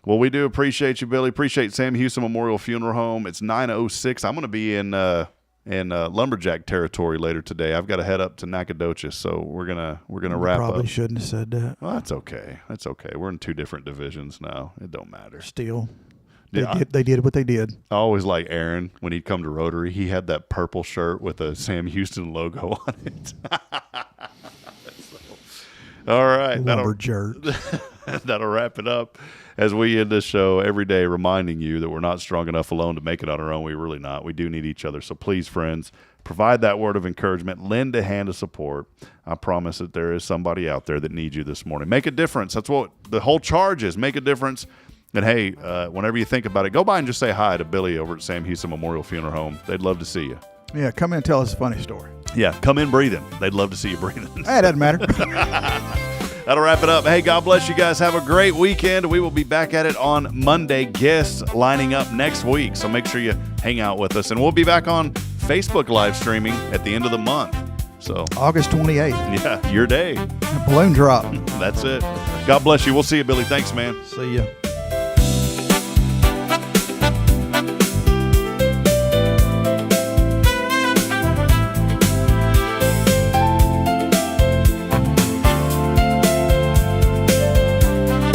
Well, we do appreciate you, Billy. Appreciate Sam Houston Memorial Funeral Home. It's 9:06. I'm going to be in lumberjack territory later today. I've got to head up to Nacogdoches, so we're gonna wrap Probably up. shouldn't have said that. Well, that's okay. That's okay. We're in 2 different divisions now. It don't matter. Still, Yeah, they did what they did. I always like Aaron when he'd come to Rotary. He had that purple shirt with a Sam Houston logo on it. All right. That'll wrap it up as we end this show every day, reminding you that we're not strong enough alone to make it on our own. We're really not. We do need each other. So please, friends, provide that word of encouragement. Lend a hand of support. I promise that there is somebody out there that needs you this morning. Make a difference. That's what the whole charge is. Make a difference. And, hey, whenever you think about it, go by and just say hi to Billy over at Sam Houston Memorial Funeral Home. They'd love to see you. Yeah, come in and tell us a funny story. Yeah, come in breathing. They'd love to see you breathing. Hey, it doesn't matter. That'll wrap it up. Hey, God bless you guys. Have a great weekend. We will be back at it on Monday. Guests lining up next week, so make sure you hang out with us. And we'll be back on Facebook live streaming at the end of the month. So August 28th. yeah, your day. Balloon drop. That's it. God bless you. We'll see you, Billy. Thanks, man. See ya.